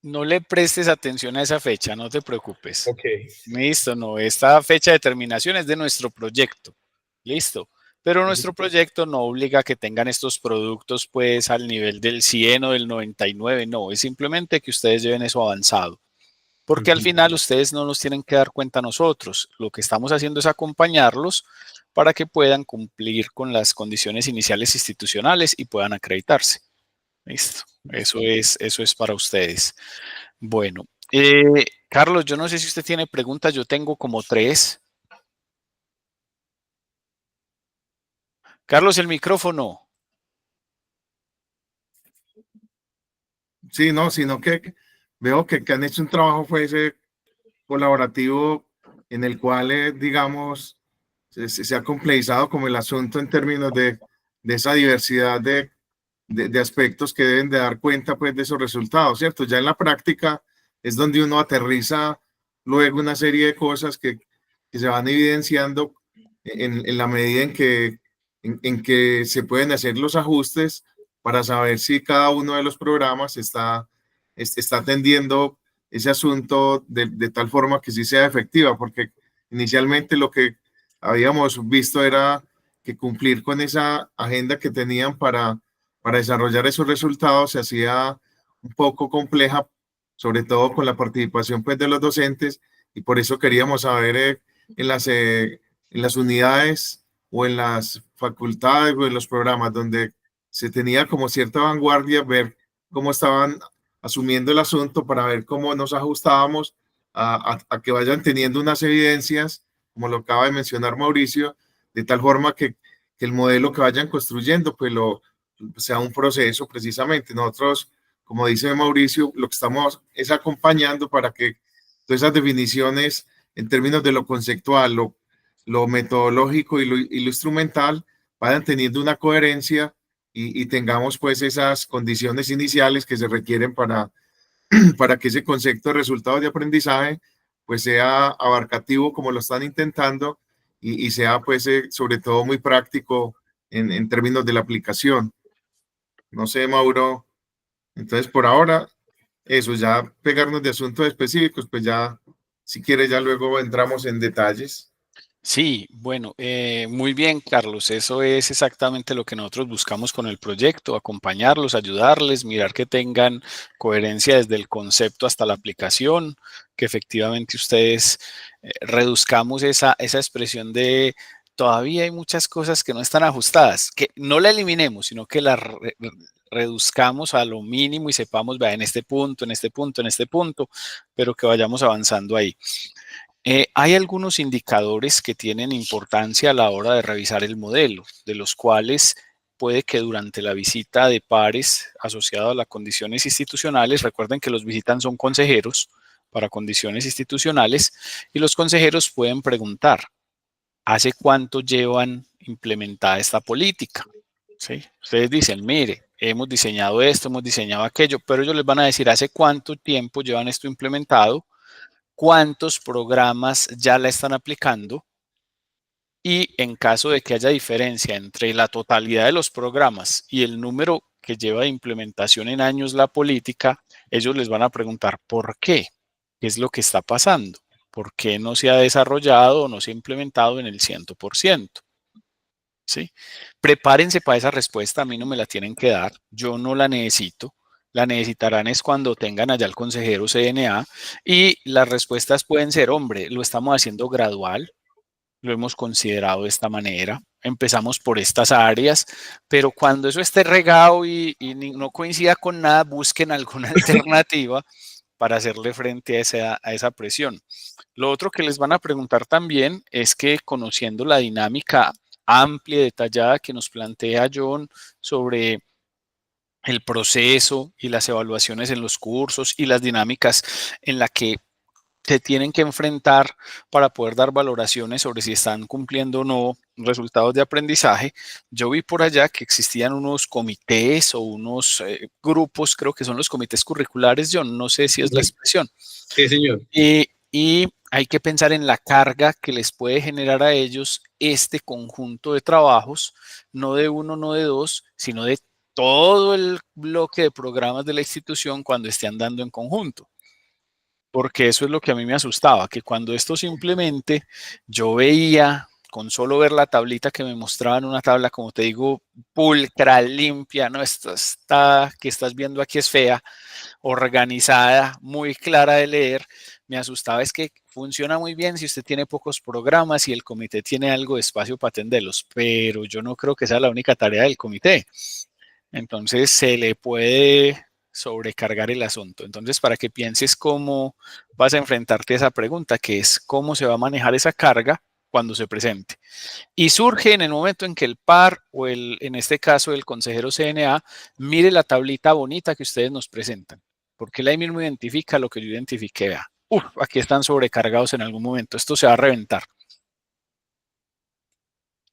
No le prestes atención a esa fecha, no te preocupes. Ok. Listo, no, esta fecha de terminación es de nuestro proyecto. Listo. Pero nuestro proyecto no obliga a que tengan estos productos pues al nivel del 100 o del 99, no, es simplemente que ustedes lleven eso avanzado. Porque al final ustedes no nos tienen que dar cuenta a nosotros. Lo que estamos haciendo es acompañarlos para que puedan cumplir con las condiciones iniciales institucionales y puedan acreditarse. Listo. Eso es para ustedes. Bueno, Carlos, yo no sé si usted tiene preguntas. Yo tengo como 3. Carlos, el micrófono. Sí, no, sino que veo que han hecho un trabajo ese colaborativo en el cual, digamos, se ha complejizado como el asunto en términos de esa diversidad de aspectos que deben de dar cuenta pues de esos resultados, ¿cierto? Ya en la práctica es donde uno aterriza luego una serie de cosas que se van evidenciando en la medida en que se pueden hacer los ajustes para saber si cada uno de los programas está atendiendo ese asunto de tal forma que sí sea efectiva, porque inicialmente lo que habíamos visto era que cumplir con esa agenda que tenían para desarrollar esos resultados se hacía un poco compleja, sobre todo con la participación pues, de los docentes, y por eso queríamos saber en las unidades o en las facultades o en los programas donde se tenía como cierta vanguardia, ver cómo estaban asumiendo el asunto para ver cómo nos ajustábamos a que vayan teniendo unas evidencias, como lo acaba de mencionar Mauricio, de tal forma que el modelo que vayan construyendo pues sea un proceso precisamente. Nosotros, como dice Mauricio, lo que estamos es acompañando para que todas esas definiciones en términos de lo conceptual, lo metodológico y lo instrumental vayan teniendo una coherencia y tengamos pues esas condiciones iniciales que se requieren para que ese concepto de resultados de aprendizaje pues sea abarcativo como lo están intentando y sea pues sobre todo muy práctico en términos de la aplicación. No sé, Mauro. Entonces, por ahora, eso, ya pegarnos de asuntos específicos, pues ya, si quieres, ya luego entramos en detalles. Sí, bueno, muy bien, Carlos. Eso es exactamente lo que nosotros buscamos con el proyecto, acompañarlos, ayudarles, mirar que tengan coherencia desde el concepto hasta la aplicación, que efectivamente ustedes reduzcamos esa expresión de todavía hay muchas cosas que no están ajustadas, que no la eliminemos, sino que la reduzcamos a lo mínimo y sepamos, vea, en este punto, en este punto, en este punto, pero que vayamos avanzando ahí. Hay algunos indicadores que tienen importancia a la hora de revisar el modelo, de los cuales puede que durante la visita de pares asociado a las condiciones institucionales, recuerden que los visitan son consejeros, para condiciones institucionales y los consejeros pueden preguntar, ¿hace cuánto llevan implementada esta política? ¿Sí? Ustedes dicen, mire, hemos diseñado esto, hemos diseñado aquello, pero ellos les van a decir hace cuánto tiempo llevan esto implementado, cuántos programas ya la están aplicando y en caso de que haya diferencia entre la totalidad de los programas y el número que lleva de implementación en años la política, ellos les van a preguntar ¿por qué? ¿Qué es lo que está pasando? ¿Por qué no se ha desarrollado o no se ha implementado en el 100%? ¿Sí? Prepárense para esa respuesta, a mí no me la tienen que dar, yo no la necesito, la necesitarán es cuando tengan allá el consejero CNA y las respuestas pueden ser, hombre, lo estamos haciendo gradual, lo hemos considerado de esta manera, empezamos por estas áreas, pero cuando eso esté regado y no coincida con nada, busquen alguna alternativa para hacerle frente a esa presión. Lo otro que les van a preguntar también es que conociendo la dinámica amplia y detallada que nos plantea John sobre el proceso y las evaluaciones en los cursos y las dinámicas en la que se tienen que enfrentar para poder dar valoraciones sobre si están cumpliendo o no resultados de aprendizaje. Yo vi por allá que existían unos comités o unos grupos, creo que son los comités curriculares, John, no sé si es la expresión. Sí, señor. Y hay que pensar en la carga que les puede generar a ellos este conjunto de trabajos, no de uno, no de dos, sino de todo el bloque de programas de la institución cuando esté andando en conjunto. Porque eso es lo que a mí me asustaba, que cuando esto se implemente, yo veía, con solo ver la tablita que me mostraban, una tabla, como te digo, pulcra, limpia, no, esta que estás viendo aquí es fea, organizada, muy clara de leer, me asustaba es que funciona muy bien si usted tiene pocos programas y el comité tiene algo de espacio para atenderlos, pero yo no creo que sea la única tarea del comité. Entonces se le puede sobrecargar el asunto. Entonces, para que pienses cómo vas a enfrentarte a esa pregunta, que es cómo se va a manejar esa carga cuando se presente. Y surge en el momento en que el par o en este caso el consejero CNA mire la tablita bonita que ustedes nos presentan, porque él ahí mismo identifica lo que yo identifiqué. Vea, aquí están sobrecargados en algún momento, esto se va a reventar.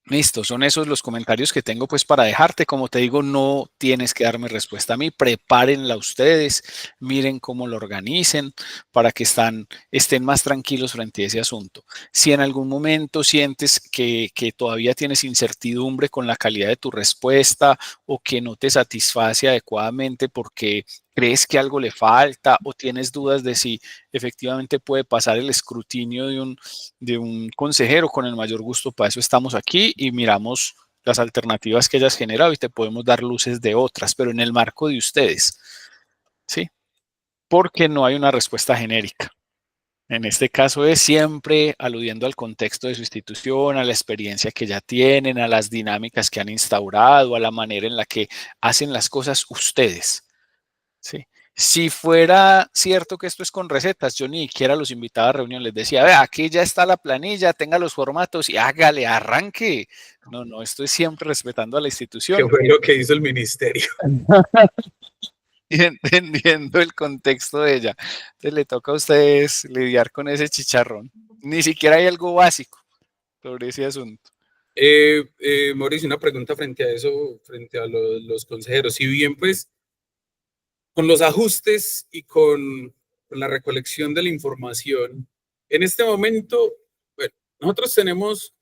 Listo, son esos los comentarios que tengo pues para dejarte. Como te digo, no tienes que darme respuesta a mí, prepárenla ustedes, miren cómo lo organicen para que estén más tranquilos frente a ese asunto. Si en algún momento sientes que todavía tienes incertidumbre con la calidad de tu respuesta o que no te satisface adecuadamente porque crees que algo le falta o tienes dudas de si efectivamente puede pasar el escrutinio de un consejero, con el mayor gusto para eso estamos aquí y miramos las alternativas que hayas generado y te podemos dar luces de otras, pero en el marco de ustedes, ¿sí? Porque no hay una respuesta genérica. En este caso es siempre aludiendo al contexto de su institución, a la experiencia que ya tienen, a las dinámicas que han instaurado, a la manera en la que hacen las cosas ustedes. Sí. Si fuera cierto que esto es con recetas, yo ni siquiera los invitaba a reunión, les decía, vea, aquí ya está la planilla, tenga los formatos y hágale, arranque. No, esto es siempre respetando a la institución. ¿Qué fue lo que hizo el ministerio? Y entendiendo el contexto de ella. Entonces le toca a ustedes lidiar con ese chicharrón. Ni siquiera hay algo básico sobre ese asunto. Mauricio, una pregunta frente a eso, frente a los consejeros. Si bien, pues, con los ajustes y con la recolección de la información, en este momento, bueno, nosotros tenemos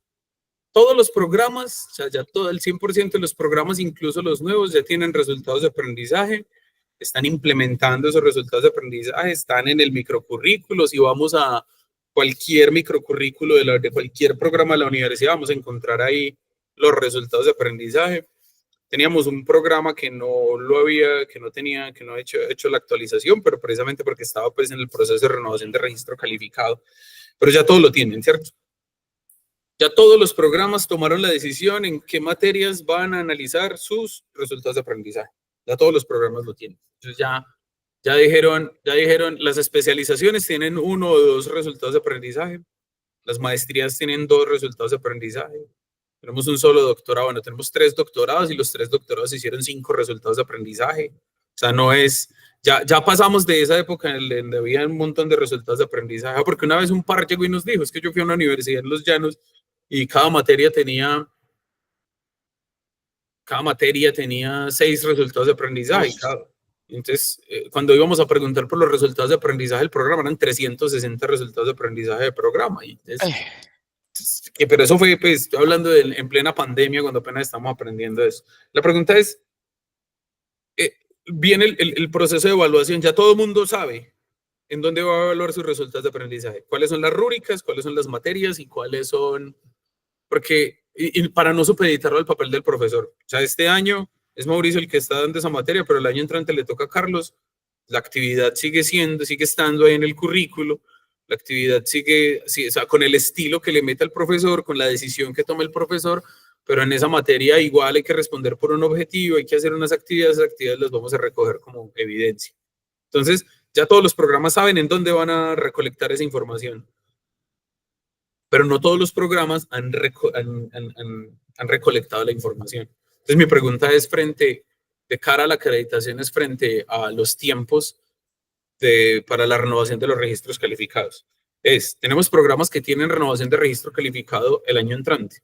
todos los programas, o sea, ya todo el 100% de los programas, incluso los nuevos, ya tienen resultados de aprendizaje, están implementando esos resultados de aprendizaje, están en el microcurrículo. Si vamos a cualquier microcurrículo de cualquier programa de la universidad, vamos a encontrar ahí los resultados de aprendizaje. Teníamos un programa que no ha hecho la actualización, pero precisamente porque estaba pues en el proceso de renovación de registro calificado, pero ya todos lo tienen, ¿cierto? Ya todos los programas tomaron la decisión en qué materias van a analizar sus resultados de aprendizaje. Ya todos los programas lo tienen. Entonces ya dijeron, las especializaciones tienen 1 o 2 resultados de aprendizaje. Las maestrías tienen 2 resultados de aprendizaje. Tenemos un solo doctorado. Bueno, tenemos 3 doctorados y los 3 doctorados hicieron 5 resultados de aprendizaje. O sea, no es ya pasamos de esa época en donde había un montón de resultados de aprendizaje, porque una vez un par llegó y nos dijo, es que yo fui a una universidad en Los Llanos y cada materia tenía 6 resultados de aprendizaje. Entonces, cuando íbamos a preguntar por los resultados de aprendizaje del programa, eran 360 resultados de aprendizaje de programa. Y pero eso fue, pues, estoy hablando en plena pandemia, cuando apenas estamos aprendiendo eso. La pregunta es, viene el proceso de evaluación, ya todo el mundo sabe en dónde va a evaluar sus resultados de aprendizaje, cuáles son las rúbricas, cuáles son las materias y cuáles son, porque, y para no supeditarlo al papel del profesor. O sea, este año es Mauricio el que está dando esa materia, pero el año entrante le toca a Carlos, la actividad sigue estando ahí en el currículo, la actividad sigue, sí, o sea, con el estilo que le mete el profesor, con la decisión que toma el profesor, pero en esa materia igual hay que responder por un objetivo, hay que hacer unas actividades, esas actividades las vamos a recoger como evidencia. Entonces, ya todos los programas saben en dónde van a recolectar esa información, pero no todos los programas han recolectado la información. Entonces, mi pregunta es de cara a la acreditación, es frente a los tiempos para la renovación de los registros calificados. Tenemos programas que tienen renovación de registro calificado el año entrante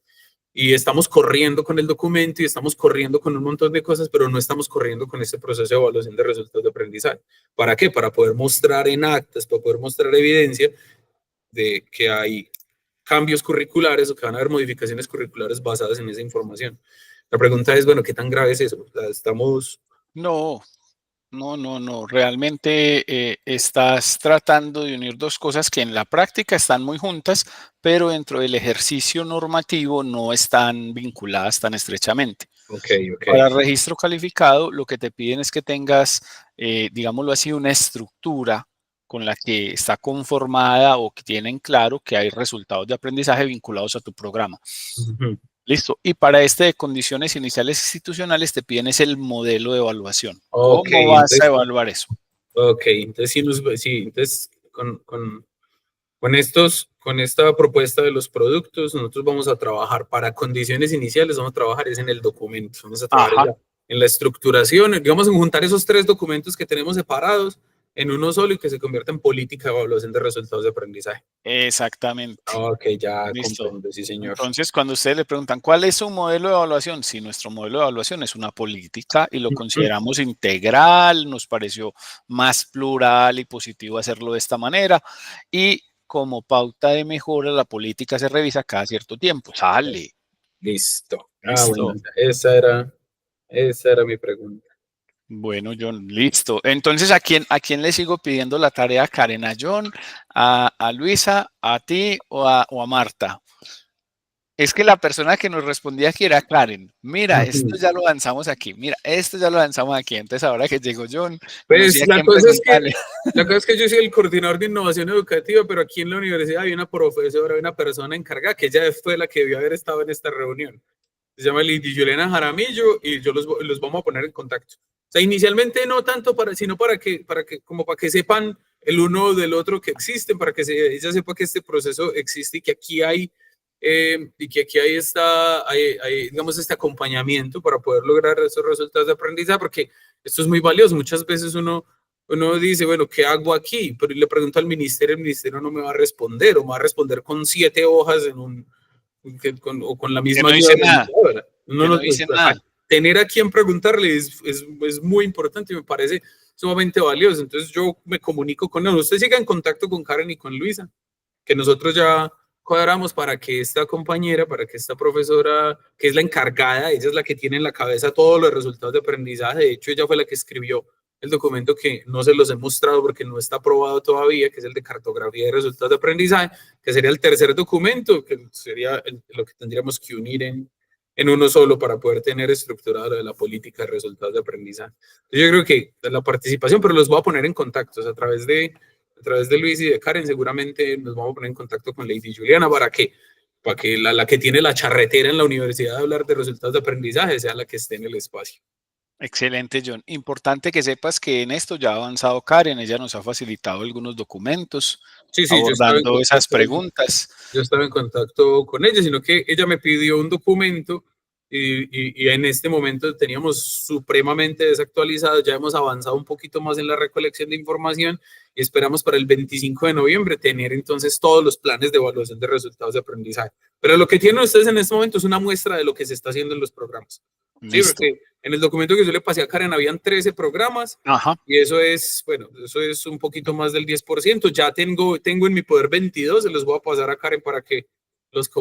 y estamos corriendo con el documento y estamos corriendo con un montón de cosas, pero no estamos corriendo con este proceso de evaluación de resultados de aprendizaje. ¿Para qué? Para poder mostrar en actas, para poder mostrar evidencia de que hay cambios curriculares o que van a haber modificaciones curriculares basadas en esa información. La pregunta es, bueno, ¿qué tan grave es eso? O sea, estamos... No. Realmente estás tratando de unir dos cosas que en la práctica están muy juntas, pero dentro del ejercicio normativo no están vinculadas tan estrechamente. Okay. Para registro calificado, lo que te piden es que tengas, digámoslo así, una estructura con la que está conformada o que tienen claro que hay resultados de aprendizaje vinculados a tu programa. Uh-huh. Listo. Y para de condiciones iniciales institucionales te piden es el modelo de evaluación. Okay, ¿Cómo vas a evaluar eso? Ok, entonces entonces con esta propuesta de los productos, nosotros vamos a trabajar para condiciones iniciales, vamos a trabajar es en el documento, vamos a trabajar en la estructuración, vamos a juntar esos 3 documentos que tenemos separados en uno solo y que se convierta en política de evaluación de resultados de aprendizaje. Exactamente. Ok, ya listo. Comprendo, sí señor. Entonces, cuando ustedes le preguntan, ¿cuál es su modelo de evaluación? Si nuestro modelo de evaluación es una política y lo consideramos integral, nos pareció más plural y positivo hacerlo de esta manera, y como pauta de mejora, la política se revisa cada cierto tiempo. Sale. Listo. Listo. Bueno, esa era mi pregunta. Bueno, John, listo. Entonces, ¿a quién le sigo pidiendo la tarea, Karen? ¿A John, a Luisa, a ti o a Marta? Es que la persona que nos respondía aquí era Karen. Mira, esto ya lo avanzamos aquí. Mira, esto ya lo avanzamos aquí. Entonces, ahora que llegó John, pues no sé la cosa es que yo soy el coordinador de innovación educativa, pero aquí en la universidad hay una profesora, hay una persona encargada que ella fue la que debió haber estado en esta reunión. Se llama Lidia Juliana Jaramillo y yo los vamos a poner en contacto. O sea, inicialmente no tanto sino para que sepan el uno del otro que existen, para que ella sepa que este proceso existe y que aquí hay digamos, este acompañamiento para poder lograr esos resultados de aprendizaje, porque esto es muy valioso. Muchas veces uno dice, bueno, ¿qué hago aquí? Pero le pregunto al ministerio, el ministerio no me va a responder, o me va a responder con 7 hojas o con la misma... No dice nada. No dice nada. Tener a quien preguntarle es muy importante y me parece sumamente valioso. Entonces yo me comunico con él. Usted siga en contacto con Karen y con Luisa, que nosotros ya cuadramos para que esta compañera, para que esta profesora, que es la encargada, ella es la que tiene en la cabeza todos los resultados de aprendizaje. De hecho, ella fue la que escribió el documento que no se los he mostrado porque no está aprobado todavía, que es el de cartografía de resultados de aprendizaje, que sería el tercer documento, que sería lo que tendríamos que unir en uno solo para poder tener estructurado de la política de resultados de aprendizaje. Entonces, yo creo que la participación, pero los voy a poner en contacto, o sea, a través de Luis y de Karen, seguramente nos vamos a poner en contacto con Lady Juliana para que la que tiene la charretera en la universidad de hablar de resultados de aprendizaje sea la que esté en el espacio. Excelente, John. Importante que sepas que en esto ya ha avanzado Karen, ella nos ha facilitado algunos documentos abordando esas preguntas. Yo estaba en contacto con ella, sino que ella me pidió un documento y en este momento teníamos supremamente desactualizado, ya hemos avanzado un poquito más en la recolección de información y esperamos para el 25 de noviembre tener entonces todos los planes de evaluación de resultados de aprendizaje. Pero lo que tienen ustedes en este momento es una muestra de lo que se está haciendo en los programas. Sí, porque en el documento que yo le pasé a Karen habían 13 programas. Ajá. Y eso es, bueno, eso es un poquito más del 10%. Ya tengo en mi poder 22, se los voy a pasar a Karen para que los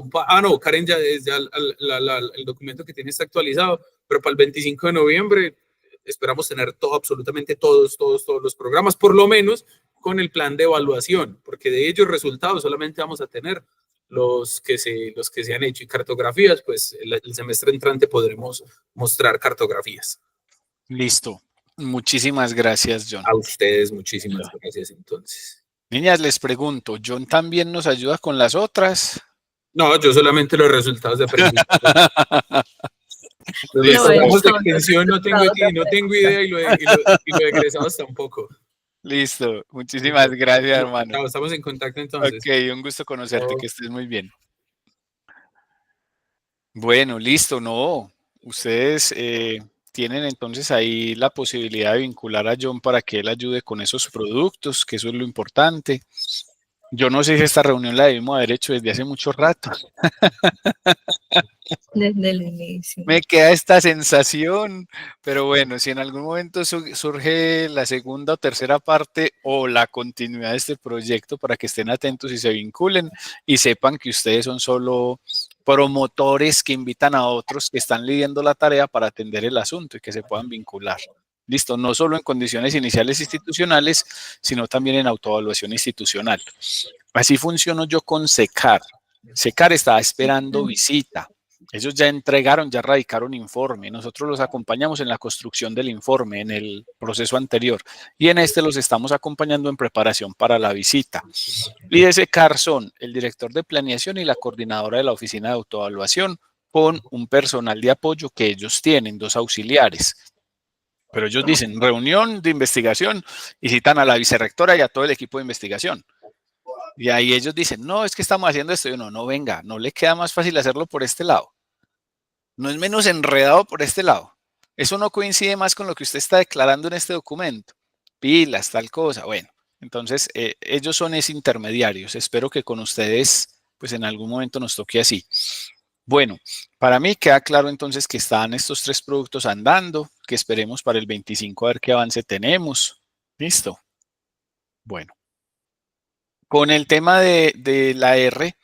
no, Karen ya el documento que tiene está actualizado, pero para el 25 de noviembre esperamos tener absolutamente todos los programas, por lo menos con el plan de evaluación, porque de ellos resultados solamente vamos a tener los que se han hecho, y cartografías, pues el semestre entrante podremos mostrar cartografías. Listo. Muchísimas gracias, John. A ustedes muchísimas gracias entonces. Niñas, les pregunto, ¿John también nos ayuda con las otras? No, yo solamente los resultados de aprendizaje. Los programas de extensión no tengo idea y lo de egresados tampoco. Listo, muchísimas gracias, hermano. Chao, estamos en contacto entonces. Ok, un gusto conocerte, que estés muy bien. Bueno, listo, no. Ustedes tienen entonces ahí la posibilidad de vincular a John para que él ayude con esos productos, que eso es lo importante. Yo no sé si esta reunión la debimos haber hecho desde hace mucho rato. Desde el inicio. Me queda esta sensación, pero bueno, si en algún momento surge la segunda o tercera parte o la continuidad de este proyecto, para que estén atentos y se vinculen y sepan que ustedes son solo promotores que invitan a otros que están lidiando la tarea para atender el asunto y que se puedan vincular. Listo, no solo en condiciones iniciales institucionales, sino también en autoevaluación institucional. Así funciono yo con SECAR. SECAR estaba esperando visita. Ellos ya entregaron, ya radicaron informe. Nosotros los acompañamos en la construcción del informe, en el proceso anterior. Y en este los estamos acompañando en preparación para la visita. Y de SECAR son el director de planeación y la coordinadora de la oficina de autoevaluación, con un personal de apoyo que ellos tienen, 2 auxiliares. Pero ellos dicen reunión de investigación y citan a la vicerrectora y a todo el equipo de investigación. Y ahí ellos dicen, no, es que estamos haciendo esto. Y uno, no, venga, no le queda más fácil hacerlo por este lado. No es menos enredado por este lado. Eso no coincide más con lo que usted está declarando en este documento. Pilas, tal cosa. Bueno, entonces ellos son intermediarios. Espero que con ustedes, pues en algún momento nos toque así. Bueno, para mí queda claro entonces que están estos 3 productos andando, que esperemos para el 25 a ver qué avance tenemos. ¿Listo? Bueno. Con el tema de la R,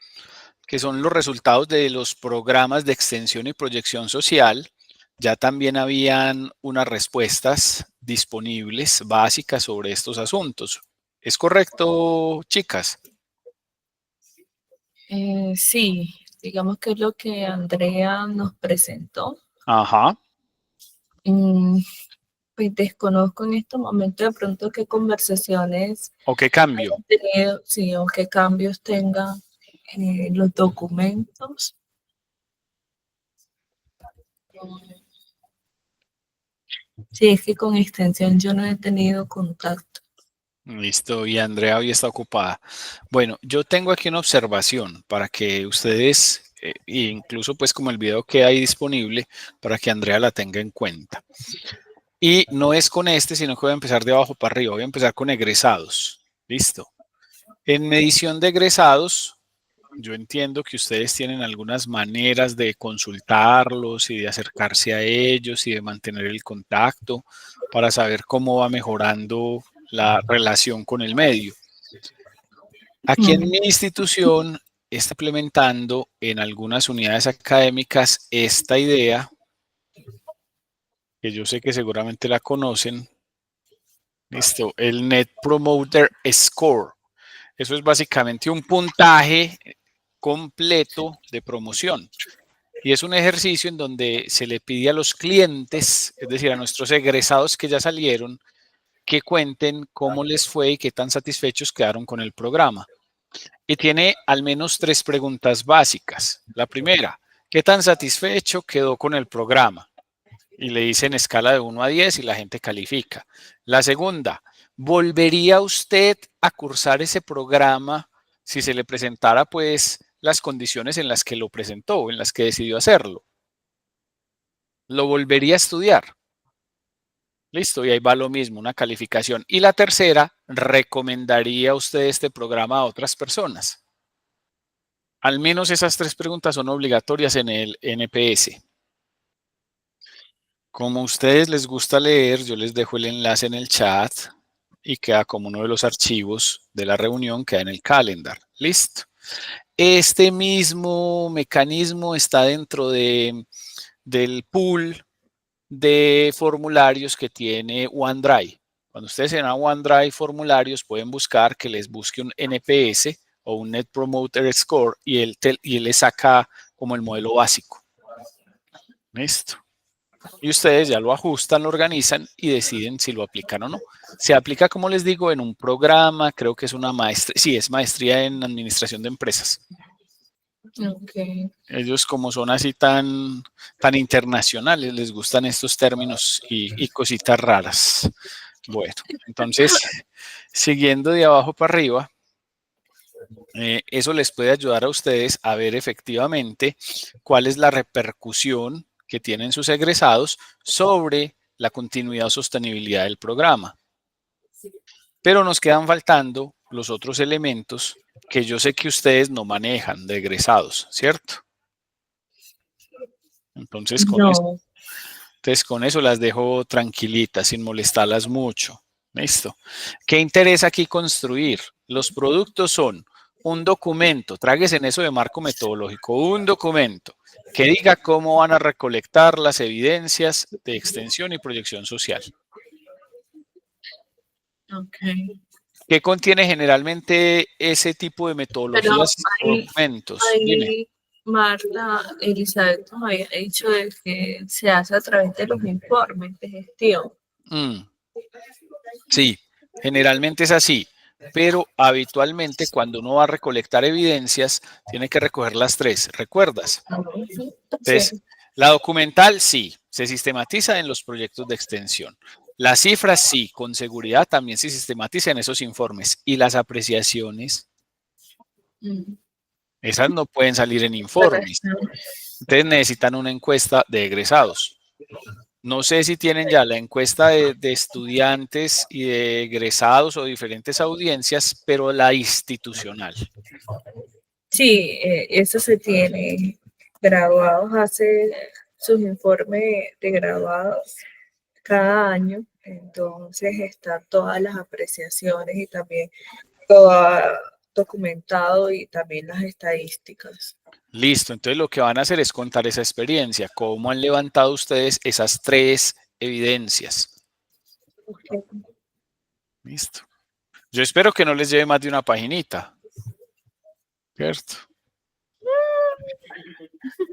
que son los resultados de los programas de extensión y proyección social, ya también habían unas respuestas disponibles básicas sobre estos asuntos. ¿Es correcto, chicas? Sí, digamos que es lo que Andrea nos presentó. Ajá. Pues desconozco en estos momentos de pronto qué conversaciones o qué cambio. Tenido, sí, o qué cambios tengan los documentos. Sí, es que con extensión yo no he tenido contacto. Listo, y Andrea hoy está ocupada. Bueno, yo tengo aquí una observación para que ustedes, incluso pues como el video que hay disponible, para que Andrea la tenga en cuenta. Y no es con este, sino que voy a empezar de abajo para arriba. Voy a empezar con egresados. Listo. En medición de egresados, yo entiendo que ustedes tienen algunas maneras de consultarlos y de acercarse a ellos y de mantener el contacto para saber cómo va mejorando la relación con el medio. Aquí en mi institución está implementando en algunas unidades académicas esta idea, que yo sé que seguramente la conocen. Listo, el Net Promoter Score. Eso es básicamente un puntaje completo de promoción. Y es un ejercicio en donde se le pide a los clientes, es decir, a nuestros egresados que ya salieron, que cuenten cómo les fue y qué tan satisfechos quedaron con el programa. Y tiene al menos 3 preguntas básicas. La primera, ¿qué tan satisfecho quedó con el programa? Y le dicen escala de 1 a 10 y la gente califica. La segunda, ¿volvería usted a cursar ese programa si se le presentara pues las condiciones en las que lo presentó, en las que decidió hacerlo? lo volvería a estudiar. Listo, y ahí va lo mismo, una calificación. Y la tercera, ¿recomendaría usted este programa a otras personas? Al menos esas 3 preguntas son obligatorias en el NPS. Como a ustedes les gusta leer, yo les dejo el enlace en el chat y queda como uno de los archivos de la reunión, queda en el calendar. Listo. Este mismo mecanismo está dentro del pool de formularios que tiene OneDrive. Cuando ustedes en OneDrive formularios pueden buscar que les busque un NPS o un Net Promoter Score y él les saca como el modelo básico. Listo. Y ustedes ya lo ajustan, lo organizan y deciden si lo aplican o no. Se aplica, como les digo, en un programa, creo que es una maestría, sí, es maestría en administración de empresas. Okay. Ellos como son así tan internacionales, les gustan estos términos y cositas raras. Bueno, entonces, siguiendo de abajo para arriba, eso les puede ayudar a ustedes a ver efectivamente cuál es la repercusión que tienen sus egresados sobre la continuidad o sostenibilidad del programa. Pero nos quedan faltando los otros elementos que yo sé que ustedes no manejan de egresados, ¿cierto? Entonces con eso las dejo tranquilitas, sin molestarlas mucho. ¿Listo? ¿Qué interesa aquí construir? Los productos son un documento, tráguese en eso de marco metodológico, un documento que diga cómo van a recolectar las evidencias de extensión y proyección social. Okay. ¿Qué contiene generalmente ese tipo de metodologías o documentos? Dime. Marta, Elizabeth nos había dicho de que se hace a través de los informes de gestión. Sí, generalmente es así, pero habitualmente cuando uno va a recolectar evidencias, tiene que recoger las 3, ¿recuerdas? Entonces, Sí. la documental sí, se sistematiza en los proyectos de extensión. Las cifras sí, con seguridad también se sistematiza en esos informes. Y las apreciaciones, esas no pueden salir en informes. Entonces necesitan una encuesta de egresados. No sé si tienen ya la encuesta de estudiantes y de egresados o diferentes audiencias, pero la institucional. Sí, eso se tiene. Graduados hace sus informes de graduados cada año, entonces están todas las apreciaciones y también todo documentado y también las estadísticas. Listo, entonces lo que van a hacer es contar esa experiencia, cómo han levantado ustedes esas 3 evidencias. Okay. Listo. Yo espero que no les lleve más de una paginita. ¿Cierto?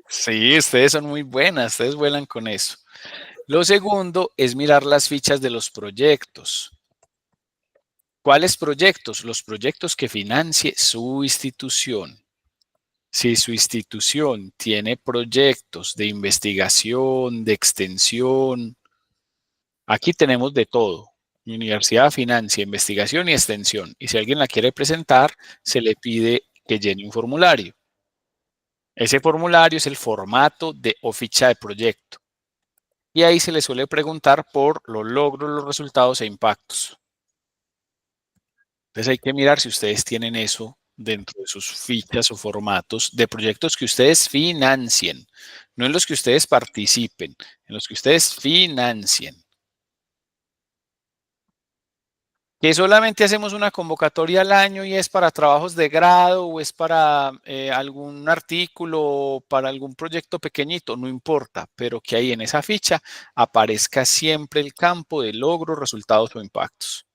Sí, ustedes son muy buenas, ustedes vuelan con eso. Lo segundo es mirar las fichas de los proyectos. ¿Cuáles proyectos? Los proyectos que financie su institución. Si su institución tiene proyectos de investigación, de extensión, aquí tenemos de todo. Mi universidad financia investigación y extensión. Y si alguien la quiere presentar, se le pide que llene un formulario. Ese formulario es el formato o ficha de proyecto. Y ahí se le suele preguntar por los logros, los resultados e impactos. Entonces hay que mirar si ustedes tienen eso dentro de sus fichas o formatos de proyectos que ustedes financien, no en los que ustedes participen, en los que ustedes financien. Que solamente hacemos una convocatoria al año y es para trabajos de grado o es para algún artículo o para algún proyecto pequeñito, no importa, pero que ahí en esa ficha aparezca siempre el campo de logros, resultados o impactos.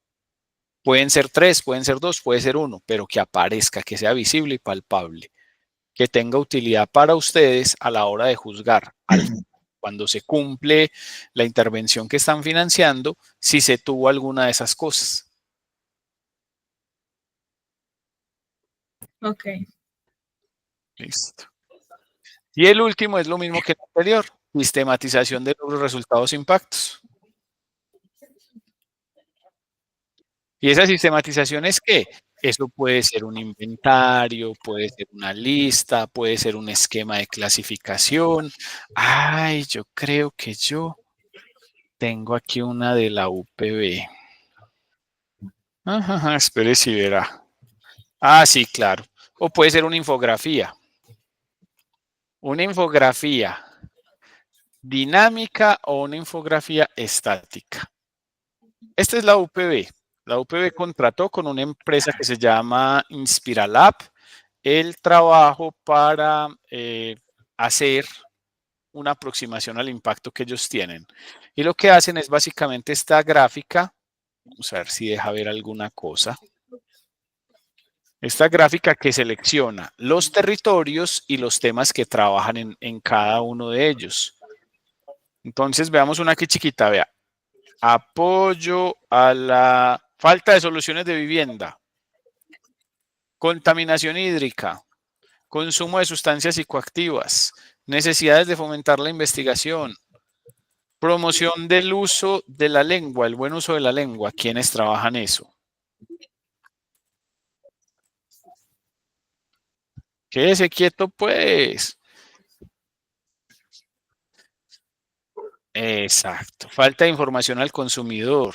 Pueden ser 3, pueden ser 2, puede ser 1, pero que aparezca, que sea visible y palpable, que tenga utilidad para ustedes a la hora de juzgar cuando se cumple la intervención que están financiando, si se tuvo alguna de esas cosas. Ok. Listo. Y el último es lo mismo que el anterior, sistematización de los resultados e impactos. ¿Y esa sistematización es qué? Eso puede ser un inventario, puede ser una lista, puede ser un esquema de clasificación. Ay, yo creo que yo tengo aquí una de la UPB. Ajá, espere si verá. Ah, sí, claro. O puede ser una infografía. Una infografía dinámica o una infografía estática. Esta es la UPB. La UPB contrató con una empresa que se llama Inspiralab el trabajo para hacer una aproximación al impacto que ellos tienen. Y lo que hacen es básicamente esta gráfica. Vamos a ver si deja ver alguna cosa. Esta gráfica que selecciona los territorios y los temas que trabajan en cada uno de ellos. Entonces, veamos una aquí chiquita, vea. Apoyo a la falta de soluciones de vivienda, contaminación hídrica, consumo de sustancias psicoactivas, necesidades de fomentar la investigación, promoción del uso de la lengua, el buen uso de la lengua. ¿Quiénes trabajan eso? Quédese quieto, pues. Exacto. Falta de información al consumidor.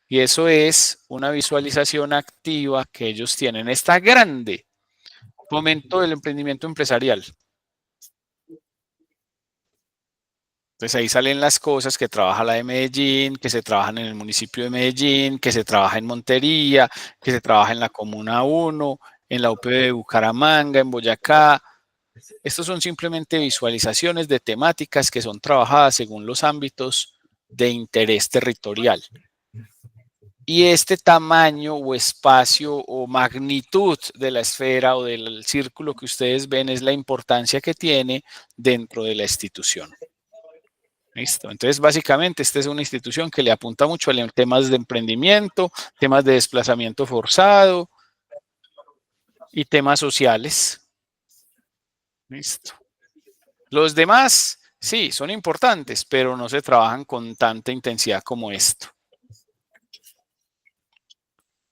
Y eso es una visualización activa que ellos tienen. Está grande. Fomento del emprendimiento empresarial. Entonces ahí salen las cosas que trabaja la de Medellín, que se trabajan en el municipio de Medellín, que se trabaja en Montería, que se trabaja en la Comuna 1, en la UPB de Bucaramanga, en Boyacá. Estos son simplemente visualizaciones de temáticas que son trabajadas según los ámbitos de interés territorial. Y este tamaño o espacio o magnitud de la esfera o del círculo que ustedes ven es la importancia que tiene dentro de la institución. ¿Listo? Entonces, básicamente, esta es una institución que le apunta mucho a temas de emprendimiento, temas de desplazamiento forzado y temas sociales. ¿Listo? Los demás, sí, son importantes, pero no se trabajan con tanta intensidad como esto.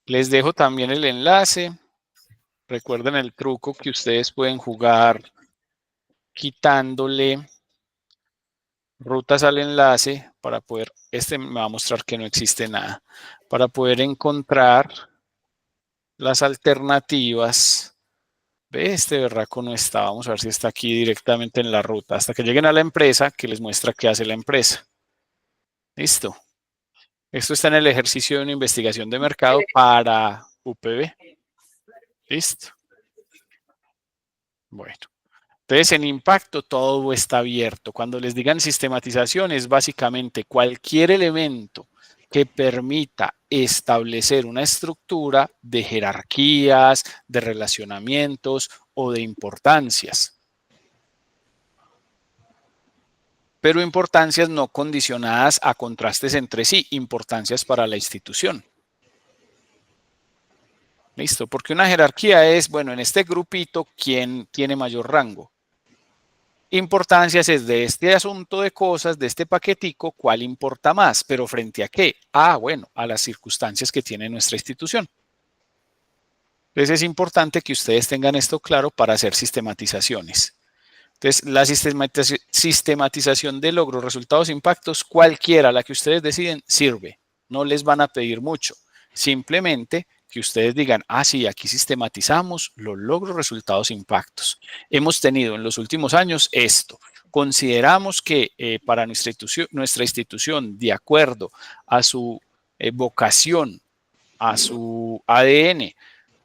Les dejo también el enlace. Recuerden el truco que ustedes pueden jugar quitándole rutas al enlace para poder, este me va a mostrar que no existe nada, para poder encontrar las alternativas. Ve, este berraco no está, vamos a ver si está aquí directamente en la ruta, hasta que lleguen a la empresa que les muestra qué hace la empresa. Listo. Esto está en el ejercicio de una investigación de mercado para UPB. Listo. Bueno. Entonces, en impacto todo está abierto. Cuando les digan sistematización, es básicamente cualquier elemento que permita establecer una estructura de jerarquías, de relacionamientos o de importancias. Pero importancias no condicionadas a contrastes entre sí, importancias para la institución. Listo, porque una jerarquía es, bueno, en este grupito, ¿quién tiene mayor rango? Importancias es de este asunto de cosas, de este paquetico, ¿cuál importa más? ¿Pero frente a qué? Ah, bueno, a las circunstancias que tiene nuestra institución. Entonces es importante que ustedes tengan esto claro para hacer sistematizaciones. Entonces, la sistematización de logros, resultados, impactos, cualquiera, la que ustedes deciden, sirve. No les van a pedir mucho. Simplemente que ustedes digan, ah, sí, aquí sistematizamos los logros, resultados, impactos. Hemos tenido en los últimos años esto. Consideramos que para nuestra institución, de acuerdo a su vocación, a su ADN,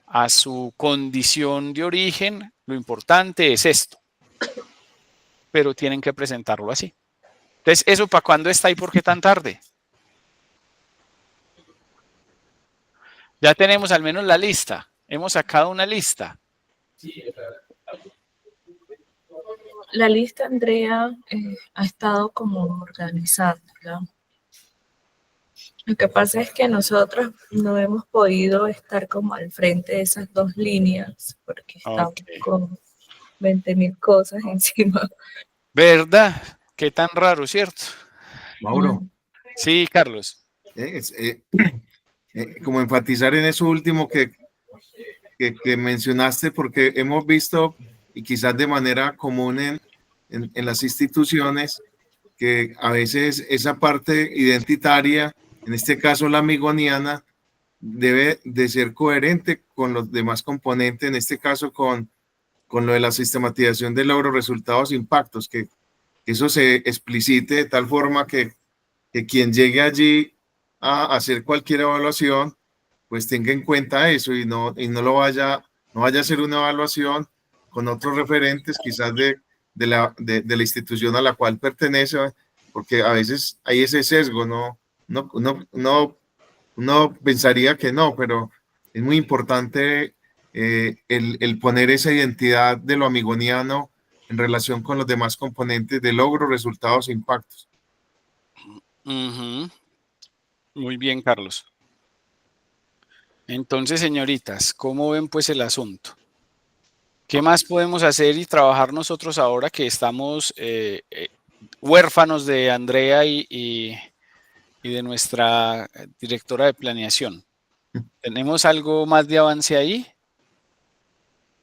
a su condición de origen, lo importante es esto. Pero tienen que presentarlo así. Entonces, ¿eso para cuándo está y por qué tan tarde? Ya tenemos al menos la lista. Hemos sacado una lista. La lista, Andrea, ha estado como organizándola. Lo que pasa es que nosotros no hemos podido estar como al frente de esas dos líneas porque estamos con 20.000 cosas encima. ¿Verdad? Qué tan raro, ¿cierto? Mauro. Sí, Carlos. Como enfatizar en eso último que que mencionaste, porque hemos visto, y quizás de manera común en las instituciones, que a veces esa parte identitaria, en este caso la amigoniana, debe de ser coherente con los demás componentes, en este caso con lo de la sistematización de logros, resultados, impactos, que eso se explicite de tal forma que quien llegue allí a hacer cualquier evaluación, pues tenga en cuenta eso y no no vaya a hacer una evaluación con otros referentes, quizás de la institución a la cual pertenece, porque a veces hay ese sesgo, no pensaría que no, pero es muy importante el poner esa identidad de lo amigoniano en relación con los demás componentes de logros, resultados e impactos. Ujú. Muy bien, Carlos. Entonces, señoritas, ¿cómo ven pues el asunto? ¿Qué más podemos hacer y trabajar nosotros ahora que estamos huérfanos de Andrea y de nuestra directora de planeación? ¿Tenemos algo más de avance ahí?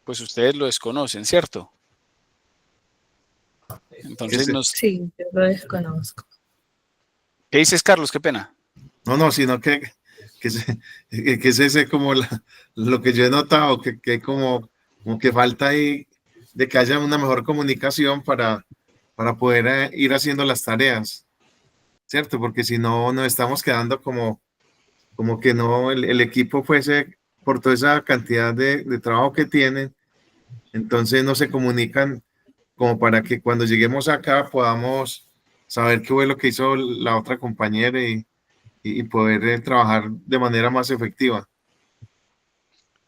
Pues ustedes lo desconocen, ¿cierto? Entonces, Sí, yo lo desconozco. ¿qué dices, Carlos? Qué pena. No, sino que, que es ese como lo que yo he notado, que como que falta ahí de que haya una mejor comunicación para poder ir haciendo las tareas, ¿cierto? Porque si no, nos estamos quedando como que no, el equipo fuese por toda esa cantidad de trabajo que tienen, entonces no se comunican como para que cuando lleguemos acá podamos saber qué fue lo que hizo la otra compañera y poder trabajar de manera más efectiva.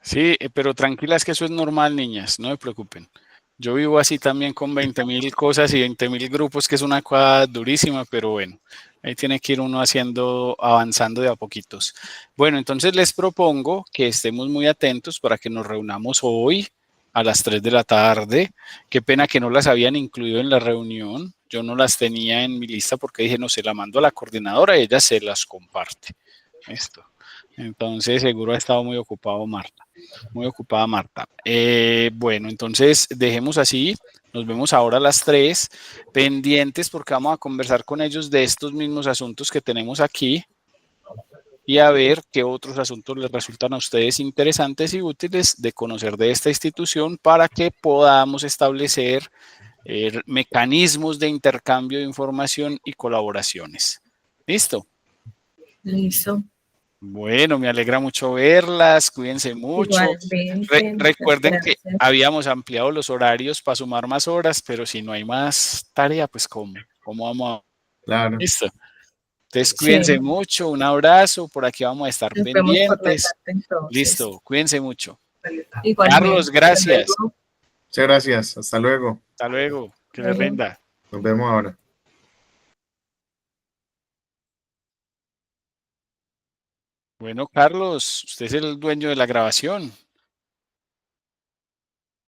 Sí, pero tranquilas que eso es normal, niñas, no se preocupen. Yo vivo así también con 20.000 cosas y 20.000 grupos, que es una cosa durísima, pero bueno, ahí tiene que ir uno haciendo, avanzando de a poquitos. Bueno, entonces les propongo que estemos muy atentos para que nos reunamos hoy a las 3 de la tarde. Qué pena que no las habían incluido en la reunión. Yo no las tenía en mi lista porque dije, no, se la mando a la coordinadora y ella se las comparte. Esto. Entonces, seguro ha estado muy ocupado Marta. Muy ocupada Marta. Bueno, entonces dejemos así. Nos vemos ahora a las 3, pendientes porque vamos a conversar con ellos de estos mismos asuntos que tenemos aquí y a ver qué otros asuntos les resultan a ustedes interesantes y útiles de conocer de esta institución para que podamos establecer mecanismos de intercambio de información y colaboraciones. ¿Listo? Listo. Bueno, me alegra mucho verlas, cuídense mucho. Igualmente, muchas Recuerden que gracias. habíamos ampliado los horarios para sumar más horas, pero si no hay más tarea, pues ¿cómo vamos a...? Claro. Listo. Entonces, Sí, cuídense mucho, un abrazo, por aquí vamos a estar nos vemos por la pendientes. tarde entonces. Listo, cuídense mucho. Igualmente. Carlos, gracias. Hasta luego. Muchas gracias. Hasta luego. Hasta luego, que les rinda. Nos vemos ahora. Bueno, Carlos, usted es el dueño de la grabación.